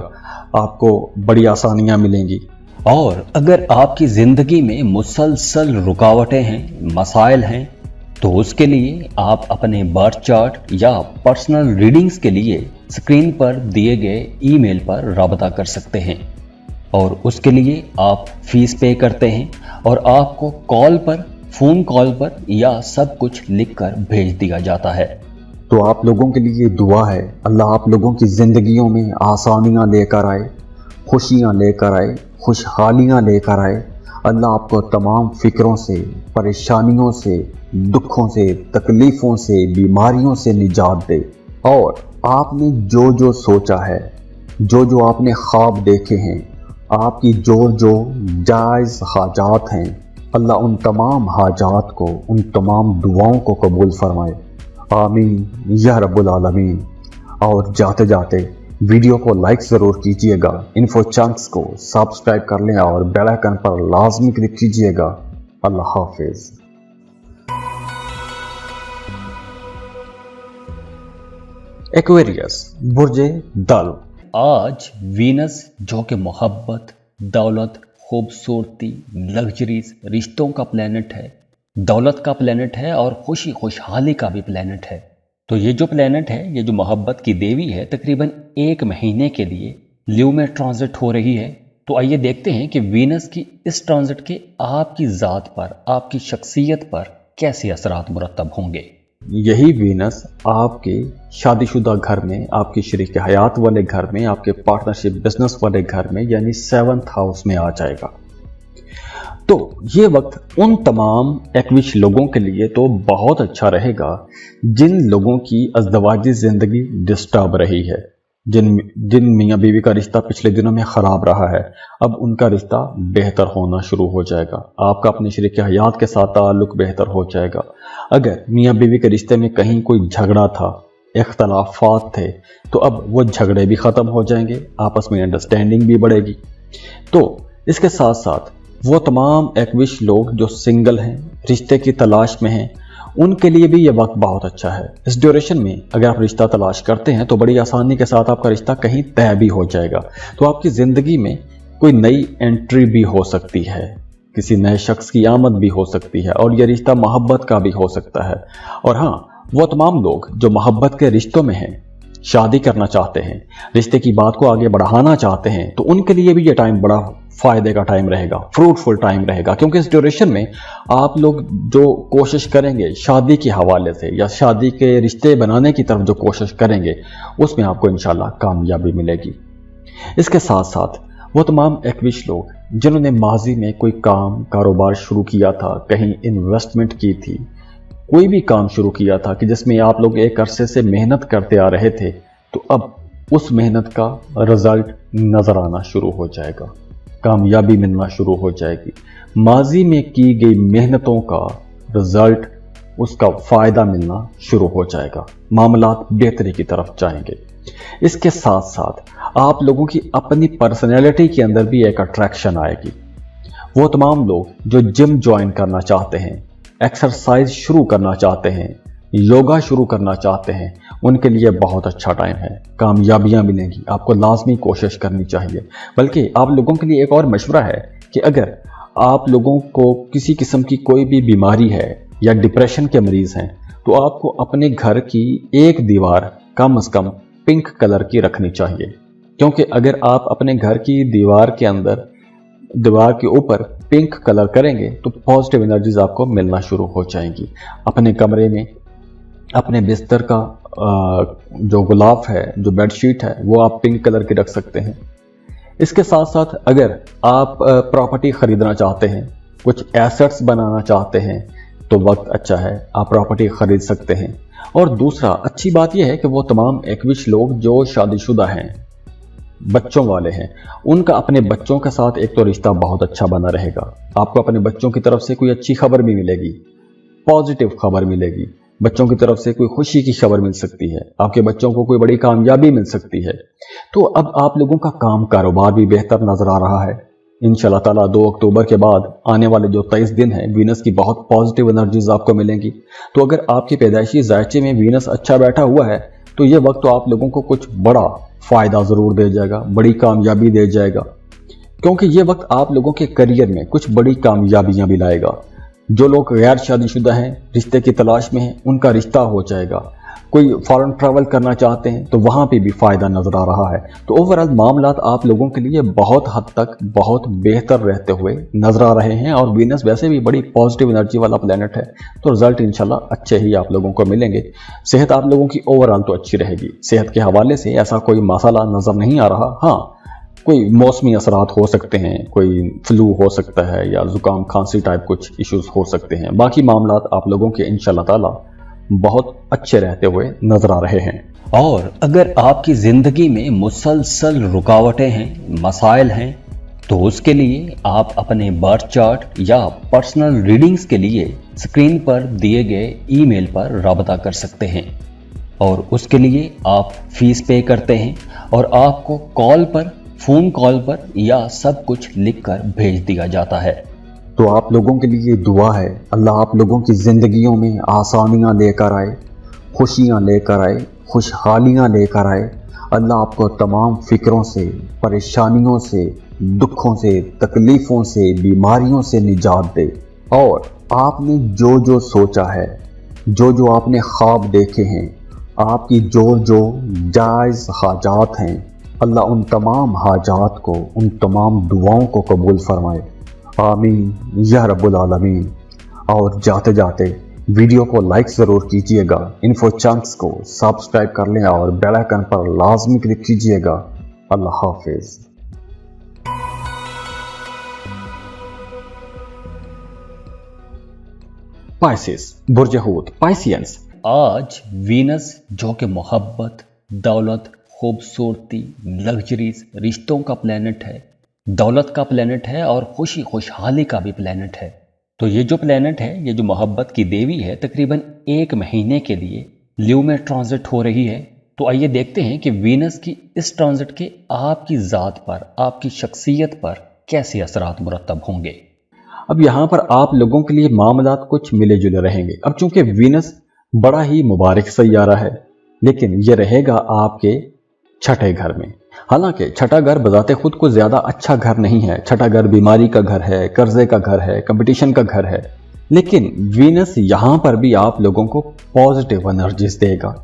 आपको बड़ी आसानियां मिलेंगी। और अगर आपकी ज़िंदगी में मुसलसल रुकावटें हैं, मसाइल हैं, तो उसके लिए आप अपने बर्थ चार्ट या पर्सनल रीडिंग्स के लिए स्क्रीन पर दिए गए ईमेल पर राबता कर सकते हैं, और उसके लिए आप फीस पे करते हैं और आपको फ़ोन कॉल पर या सब कुछ लिखकर भेज दिया जाता है। तो आप लोगों के लिए दुआ है, अल्लाह आप लोगों की ज़िंदगियों में आसानियां लेकर आए, खुशियां लेकर आए, खुशहालियां लेकर आए। अल्लाह आपको तमाम फ़िक्रों से, परेशानियों से, दुखों से, तकलीफ़ों से, बीमारियों से निजात दे। और आपने जो जो सोचा है, जो जो आपने ख्वाब देखे हैं, आपकी जो जो जायज़ हाजात हैं, अल्लाह उन तमाम हाजात को, उन तमाम दुआओं को कबूल फरमाए। आमीन या रब्बुल आलमीन। और जाते जाते वीडियो को लाइक ज़रूर कीजिएगा, इन्फो चंक्स को सब्सक्राइब कर लें और बेल आइकन पर लाजमी क्लिक कीजिएगा। अल्लाह हाफिज़। एक्वेरियस बुर्जे दल। आज वीनस जो कि मोहब्बत, दौलत, खूबसूरती, लग्जरीज, रिश्तों का प्लेनेट है, दौलत का प्लेनेट है और खुशी खुशहाली का भी प्लेनेट है। तो ये जो प्लेनेट है, ये जो मोहब्बत की देवी है, तकरीबन 1 महीने के लिए ल्यू में ट्रांजिट हो रही है। तो आइए देखते हैं कि वीनस की इस ट्रांजिट के आपकी ज़ात पर, आपकी शख्सियत पर कैसे असरात मुरतब होंगे। यही वीनस आपके शादीशुदा घर में, आपकी शरीक हयात वाले घर में, आपके पार्टनरशिप बिजनेस वाले घर में यानी 7th हाउस में आ जाएगा। तो ये वक्त उन तमाम एक्विश लोगों के लिए तो बहुत अच्छा रहेगा जिन लोगों की अज़दवाजी ज़िंदगी डिस्टर्ब रही है, जिन मियाँ बीवी का रिश्ता पिछले दिनों में ख़राब रहा है, अब उनका रिश्ता बेहतर होना शुरू हो जाएगा। आपका अपने शरीक हयात के साथ ताल्लुक बेहतर हो जाएगा। अगर मियाँ बीवी के रिश्ते में कहीं कोई झगड़ा था, इख्तलाफात थे, तो अब वो झगड़े भी ख़त्म हो जाएंगे, आपस में अंडरस्टैंडिंग भी बढ़ेगी। तो इसके साथ साथ वो तमाम एक्विश लोग जो सिंगल हैं, रिश्ते की तलाश में हैं, उनके लिए भी ये वक्त बहुत अच्छा है। इस ड्यूरेशन में अगर आप रिश्ता तलाश करते हैं तो बड़ी आसानी के साथ आपका रिश्ता कहीं तय भी हो जाएगा। तो आपकी ज़िंदगी में कोई नई एंट्री भी हो सकती है, किसी नए शख्स की आमद भी हो सकती है और यह रिश्ता मोहब्बत का भी हो सकता है। और हाँ, वो तमाम लोग जो मोहब्बत के रिश्तों में हैं, शादी करना चाहते हैं, रिश्ते की बात को आगे बढ़ाना चाहते हैं, तो उनके लिए भी ये टाइम बड़ा फ़ायदे का टाइम रहेगा, फ्रूटफुल टाइम रहेगा। क्योंकि इस ड्यूरेशन में आप लोग जो कोशिश करेंगे शादी के हवाले से या शादी के रिश्ते बनाने की तरफ जो कोशिश करेंगे, उसमें आपको इंशाल्लाह कामयाबी मिलेगी। इसके साथ साथ वो तमाम एक्विश लोग जिन्होंने माजी में कोई काम कारोबार शुरू किया था, कहीं इन्वेस्टमेंट की थी, कोई भी काम शुरू किया था कि जिसमें आप लोग एक अरसे से मेहनत करते आ रहे थे, तो अब उस मेहनत का रिजल्ट नज़र आना शुरू हो जाएगा, कामयाबी मिलना शुरू हो जाएगी। माजी में की गई मेहनतों का रिजल्ट, उसका फ़ायदा मिलना शुरू हो जाएगा, मामलात बेहतरी की तरफ जाएंगे। इसके साथ साथ आप लोगों की अपनी पर्सनैलिटी के अंदर भी एक अट्रैक्शन आएगी। वो तमाम लोग जो जिम ज्वाइन करना चाहते हैं, एक्सरसाइज शुरू करना चाहते हैं, योगा शुरू करना चाहते हैं, उनके लिए बहुत अच्छा टाइम है, कामयाबियां मिलेंगी। आपको लाजमी कोशिश करनी चाहिए। बल्कि आप लोगों के लिए एक और मशवरा है कि अगर आप लोगों को किसी किस्म की कोई भी बीमारी है या डिप्रेशन के मरीज़ हैं, तो आपको अपने घर की एक दीवार कम से कम पिंक कलर की रखनी चाहिए। क्योंकि अगर आप अपने घर की दीवार के अंदर, दीवार के ऊपर पिंक कलर करेंगे तो पॉजिटिव एनर्जीज आपको मिलना शुरू हो जाएंगी। अपने कमरे में अपने बिस्तर का जो गुलाफ है, जो बेडशीट है, वो आप पिंक कलर की रख सकते हैं। इसके साथ साथ अगर आप प्रॉपर्टी खरीदना चाहते हैं, कुछ एसेट्स बनाना चाहते हैं, तो वक्त अच्छा है, आप प्रॉपर्टी खरीद सकते हैं। और दूसरा अच्छी बात यह है कि वो तमाम एक्विश लोग जो शादीशुदा हैं, बच्चों वाले हैं, उनका अपने बच्चों के साथ एक तो रिश्ता बहुत अच्छा बना रहेगा। आपको अपने बच्चों की तरफ से कोई अच्छी खबर भी मिलेगी, पॉजिटिव खबर मिलेगी, बच्चों की तरफ से कोई खुशी की खबर मिल सकती है, आपके बच्चों को कोई बड़ी कामयाबी मिल सकती है। तो अब आप लोगों का काम कारोबार भी बेहतर नजर आ रहा है। इंशाल्लाह ताला 2 अक्टूबर के बाद आने वाले जो 23 दिन हैं, वीनस की बहुत पॉजिटिव एनर्जीज आपको मिलेंगी। तो अगर आपके पैदाइशी जायचे में वीनस अच्छा बैठा हुआ है, तो ये वक्त तो आप लोगों को कुछ बड़ा फ़ायदा ज़रूर दे जाएगा, बड़ी कामयाबी दे जाएगा। क्योंकि ये वक्त आप लोगों के करियर में कुछ बड़ी कामयाबियां भी लाएगा। जो लोग गैर शादीशुदा हैं, रिश्ते की तलाश में हैं, उनका रिश्ता हो जाएगा। कोई फॉरेन ट्रैवल करना चाहते हैं तो वहाँ पे भी फ़ायदा नज़र आ रहा है। तो ओवरऑल मामलात आप लोगों के लिए बहुत हद तक बहुत बेहतर रहते हुए नज़र आ रहे हैं। और वीनस वैसे भी बड़ी पॉजिटिव एनर्जी वाला प्लेनेट है, तो रिजल्ट इंशाल्लाह अच्छे ही आप लोगों को मिलेंगे। सेहत आप लोगों की ओवरऑल तो अच्छी रहेगी। सेहत के हवाले से ऐसा कोई मसला नज़र नहीं आ रहा। हाँ, कोई मौसमी असरात हो सकते हैं, कोई फ्लू हो सकता है या ज़ुकाम खांसी टाइप कुछ इश्यूज हो सकते हैं। बाकी मामलात आप लोगों के इंशाल्लाह ताला बहुत अच्छे रहते हुए नजर आ रहे हैं। और अगर आपकी ज़िंदगी में मुसलसल रुकावटें हैं, मसाइल हैं, तो उसके लिए आप अपने बर्थ चार्ट या पर्सनल रीडिंग्स के लिए स्क्रीन पर दिए गए ईमेल पर राबता कर सकते हैं। और उसके लिए आप फीस पे करते हैं और आपको फ़ोन कॉल पर या सब कुछ लिखकर भेज दिया जाता है। तो आप लोगों के लिए दुआ है, अल्लाह आप लोगों की ज़िंदगियों में आसानियाँ लेकर आए, खुशियाँ लेकर आए, खुशहालियाँ लेकर आए। अल्लाह आपको तमाम फ़िक्रों से, परेशानियों से, दुखों से, तकलीफ़ों से, बीमारियों से निजात दे। और आपने जो जो सोचा है, जो जो आपने ख्वाब देखे हैं, आपकी जो जो जायज़ हाजात हैं, अल्लाह उन तमाम हाजात को, उन तमाम दुआओं को कबूल फरमाए। आमीन या रब्बुल आलमीन। और जाते जाते वीडियो को लाइक ज़रूर कीजिएगा, इन्फो चंक्स को सब्सक्राइब कर लें और बेल आइकन पर लाजमी क्लिक कीजिएगा। अल्लाह हाफिज़। पाइसेस, बुर्ज हूत, पाइसियंस। आज वीनस जो कि मोहब्बत, दौलत, खूबसूरती, लग्जरीज, रिश्तों का प्लेनेट है, दौलत का प्लेनेट है और खुशी खुशहाली का भी प्लेनेट है। तो ये जो प्लेनेट है, ये जो मोहब्बत की देवी है, तकरीबन 1 महीने के लिए ल्यू में ट्रांजिट हो रही है। तो आइए देखते हैं कि वीनस की इस ट्रांजिट के आपकी ज़ात पर, आपकी शख्सियत पर कैसे असरात मुरतब होंगे। अब यहाँ पर आप लोगों के लिए मामलात कुछ मिले जुले रहेंगे। अब चूंकि वीनस बड़ा ही मुबारक सैयारा है, लेकिन ये रहेगा आपके छठे घर में। हालांकि छठा घर बजाते खुद को ज्यादा अच्छा घर नहीं है। छठा घर बीमारी का घर है, कर्जे का घर है, कंपटीशन का घर है। लेकिन वीनस यहां पर भी आप लोगों को पॉजिटिव एनर्जीज देगा।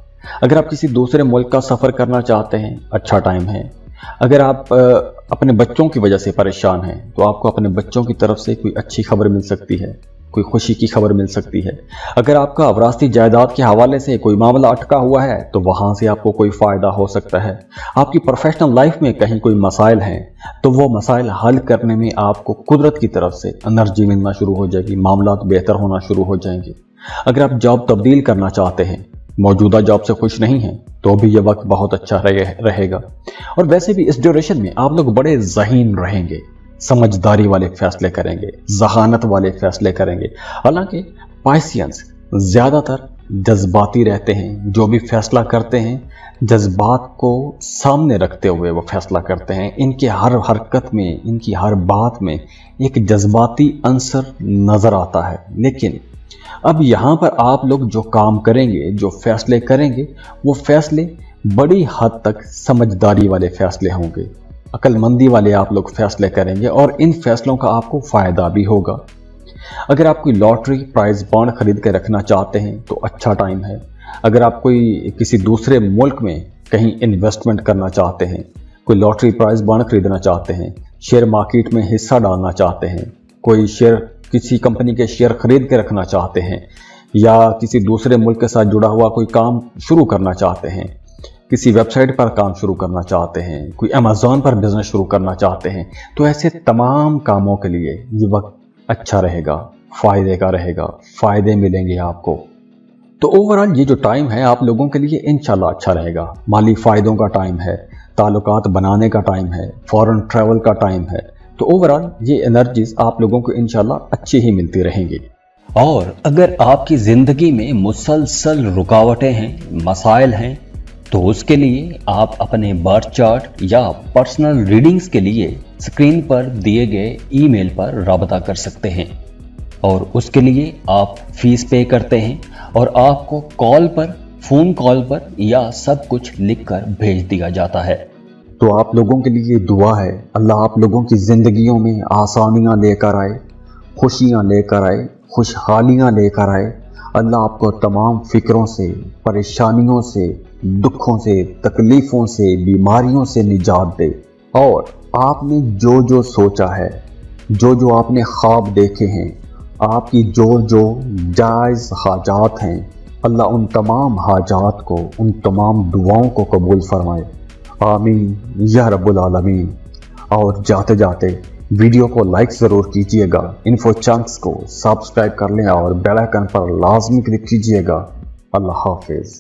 अगर आप किसी दूसरे मुल्क का सफर करना चाहते हैं, अच्छा टाइम है। अगर आप अपने बच्चों की वजह से परेशान हैं, तो आपको अपने बच्चों की तरफ से कोई अच्छी खबर मिल सकती है, कोई खुशी की खबर मिल सकती है। अगर आपका विरासती जायदाद के हवाले से कोई मामला अटका हुआ है, तो वहां से आपको कोई फायदा हो सकता है। आपकी प्रोफेशनल लाइफ में कहीं कोई मसाइल हैं, तो वो मसाइल हल करने में आपको कुदरत की तरफ से एनर्जी मिलना शुरू हो जाएगी, मामला बेहतर होना शुरू हो जाएंगे। अगर आप जॉब तब्दील करना चाहते हैं, मौजूदा जॉब से खुश नहीं हैं, तो भी ये वक्त बहुत अच्छा रहेगा। और वैसे भी इस ड्यूरेशन में आप लोग बड़े ज़हीन रहेंगे, समझदारी वाले फैसले करेंगे, जहानत वाले फैसले करेंगे। हालांकि पाइसियंस ज़्यादातर जज्बाती रहते हैं। जो भी फैसला करते हैं, जज्बात को सामने रखते हुए वो फैसला करते हैं। इनके हर हरकत में, इनकी हर बात में एक जज्बाती अंसर नज़र आता है। लेकिन अब यहाँ पर आप लोग जो काम करेंगे, जो फैसले करेंगे, वो फैसले बड़ी हद तक समझदारी वाले फैसले होंगे, अक्लमंदी वाले आप लोग फैसले करेंगे और इन फैसलों का आपको फ़ायदा भी होगा। अगर आप कोई लॉटरी प्राइज बॉन्ड खरीद के रखना चाहते हैं, तो अच्छा टाइम है। अगर आप कोई किसी दूसरे मुल्क में कहीं इन्वेस्टमेंट करना चाहते हैं, कोई लॉटरी प्राइज बॉन्ड खरीदना चाहते हैं, शेयर मार्केट में हिस्सा डालना चाहते हैं, कोई शेयर, किसी कंपनी के शेयर खरीद के रखना चाहते हैं, या किसी दूसरे मुल्क के साथ जुड़ा हुआ कोई काम शुरू करना चाहते हैं, किसी वेबसाइट पर काम शुरू करना चाहते हैं, कोई अमेज़ॉन पर बिजनेस शुरू करना चाहते हैं, तो ऐसे तमाम कामों के लिए ये वक्त अच्छा रहेगा, फ़ायदे का रहेगा, फ़ायदे मिलेंगे आपको। तो ओवरऑल ये जो टाइम है आप लोगों के लिए इंशाल्लाह अच्छा रहेगा। माली फ़ायदों का टाइम है, ताल्लुकात बनाने का टाइम है, फॉरेन ट्रैवल का टाइम है। तो ओवरऑल ये एनर्जीज आप लोगों को इंशाल्लाह अच्छी ही मिलती रहेंगी। और अगर आपकी ज़िंदगी में मुसलसल रुकावटें हैं, मसाइल हैं, तो उसके लिए आप अपने बर्थ चार्ट या पर्सनल रीडिंग्स के लिए स्क्रीन पर दिए गए ईमेल पर राबता कर सकते हैं। और उसके लिए आप फीस पे करते हैं और आपको फ़ोन कॉल पर या सब कुछ लिखकर भेज दिया जाता है। तो आप लोगों के लिए दुआ है, अल्लाह आप लोगों की ज़िंदगियों में आसानियाँ लेकर आए, खुशियाँ लेकर आए, खुशहालियाँ लेकर आए। अल्लाह आपको तमाम फ़िक्रों से, परेशानियों से, दुखों से, तकलीफ़ों से, बीमारियों से निजात दे। और आपने जो जो सोचा है, जो जो आपने ख्वाब देखे हैं, आपकी जो जो जायज़ हाजात हैं, अल्लाह उन तमाम हाजात को, उन तमाम दुआओं को कबूल फरमाए। आमीन या रब्बुल आलमीन। और जाते जाते वीडियो को लाइक ज़रूर कीजिएगा, इन्फो चंक्स को सब्सक्राइब कर लें और बेल आइकन पर लाजमी क्लिक कीजिएगा। अल्लाह हाफिज़।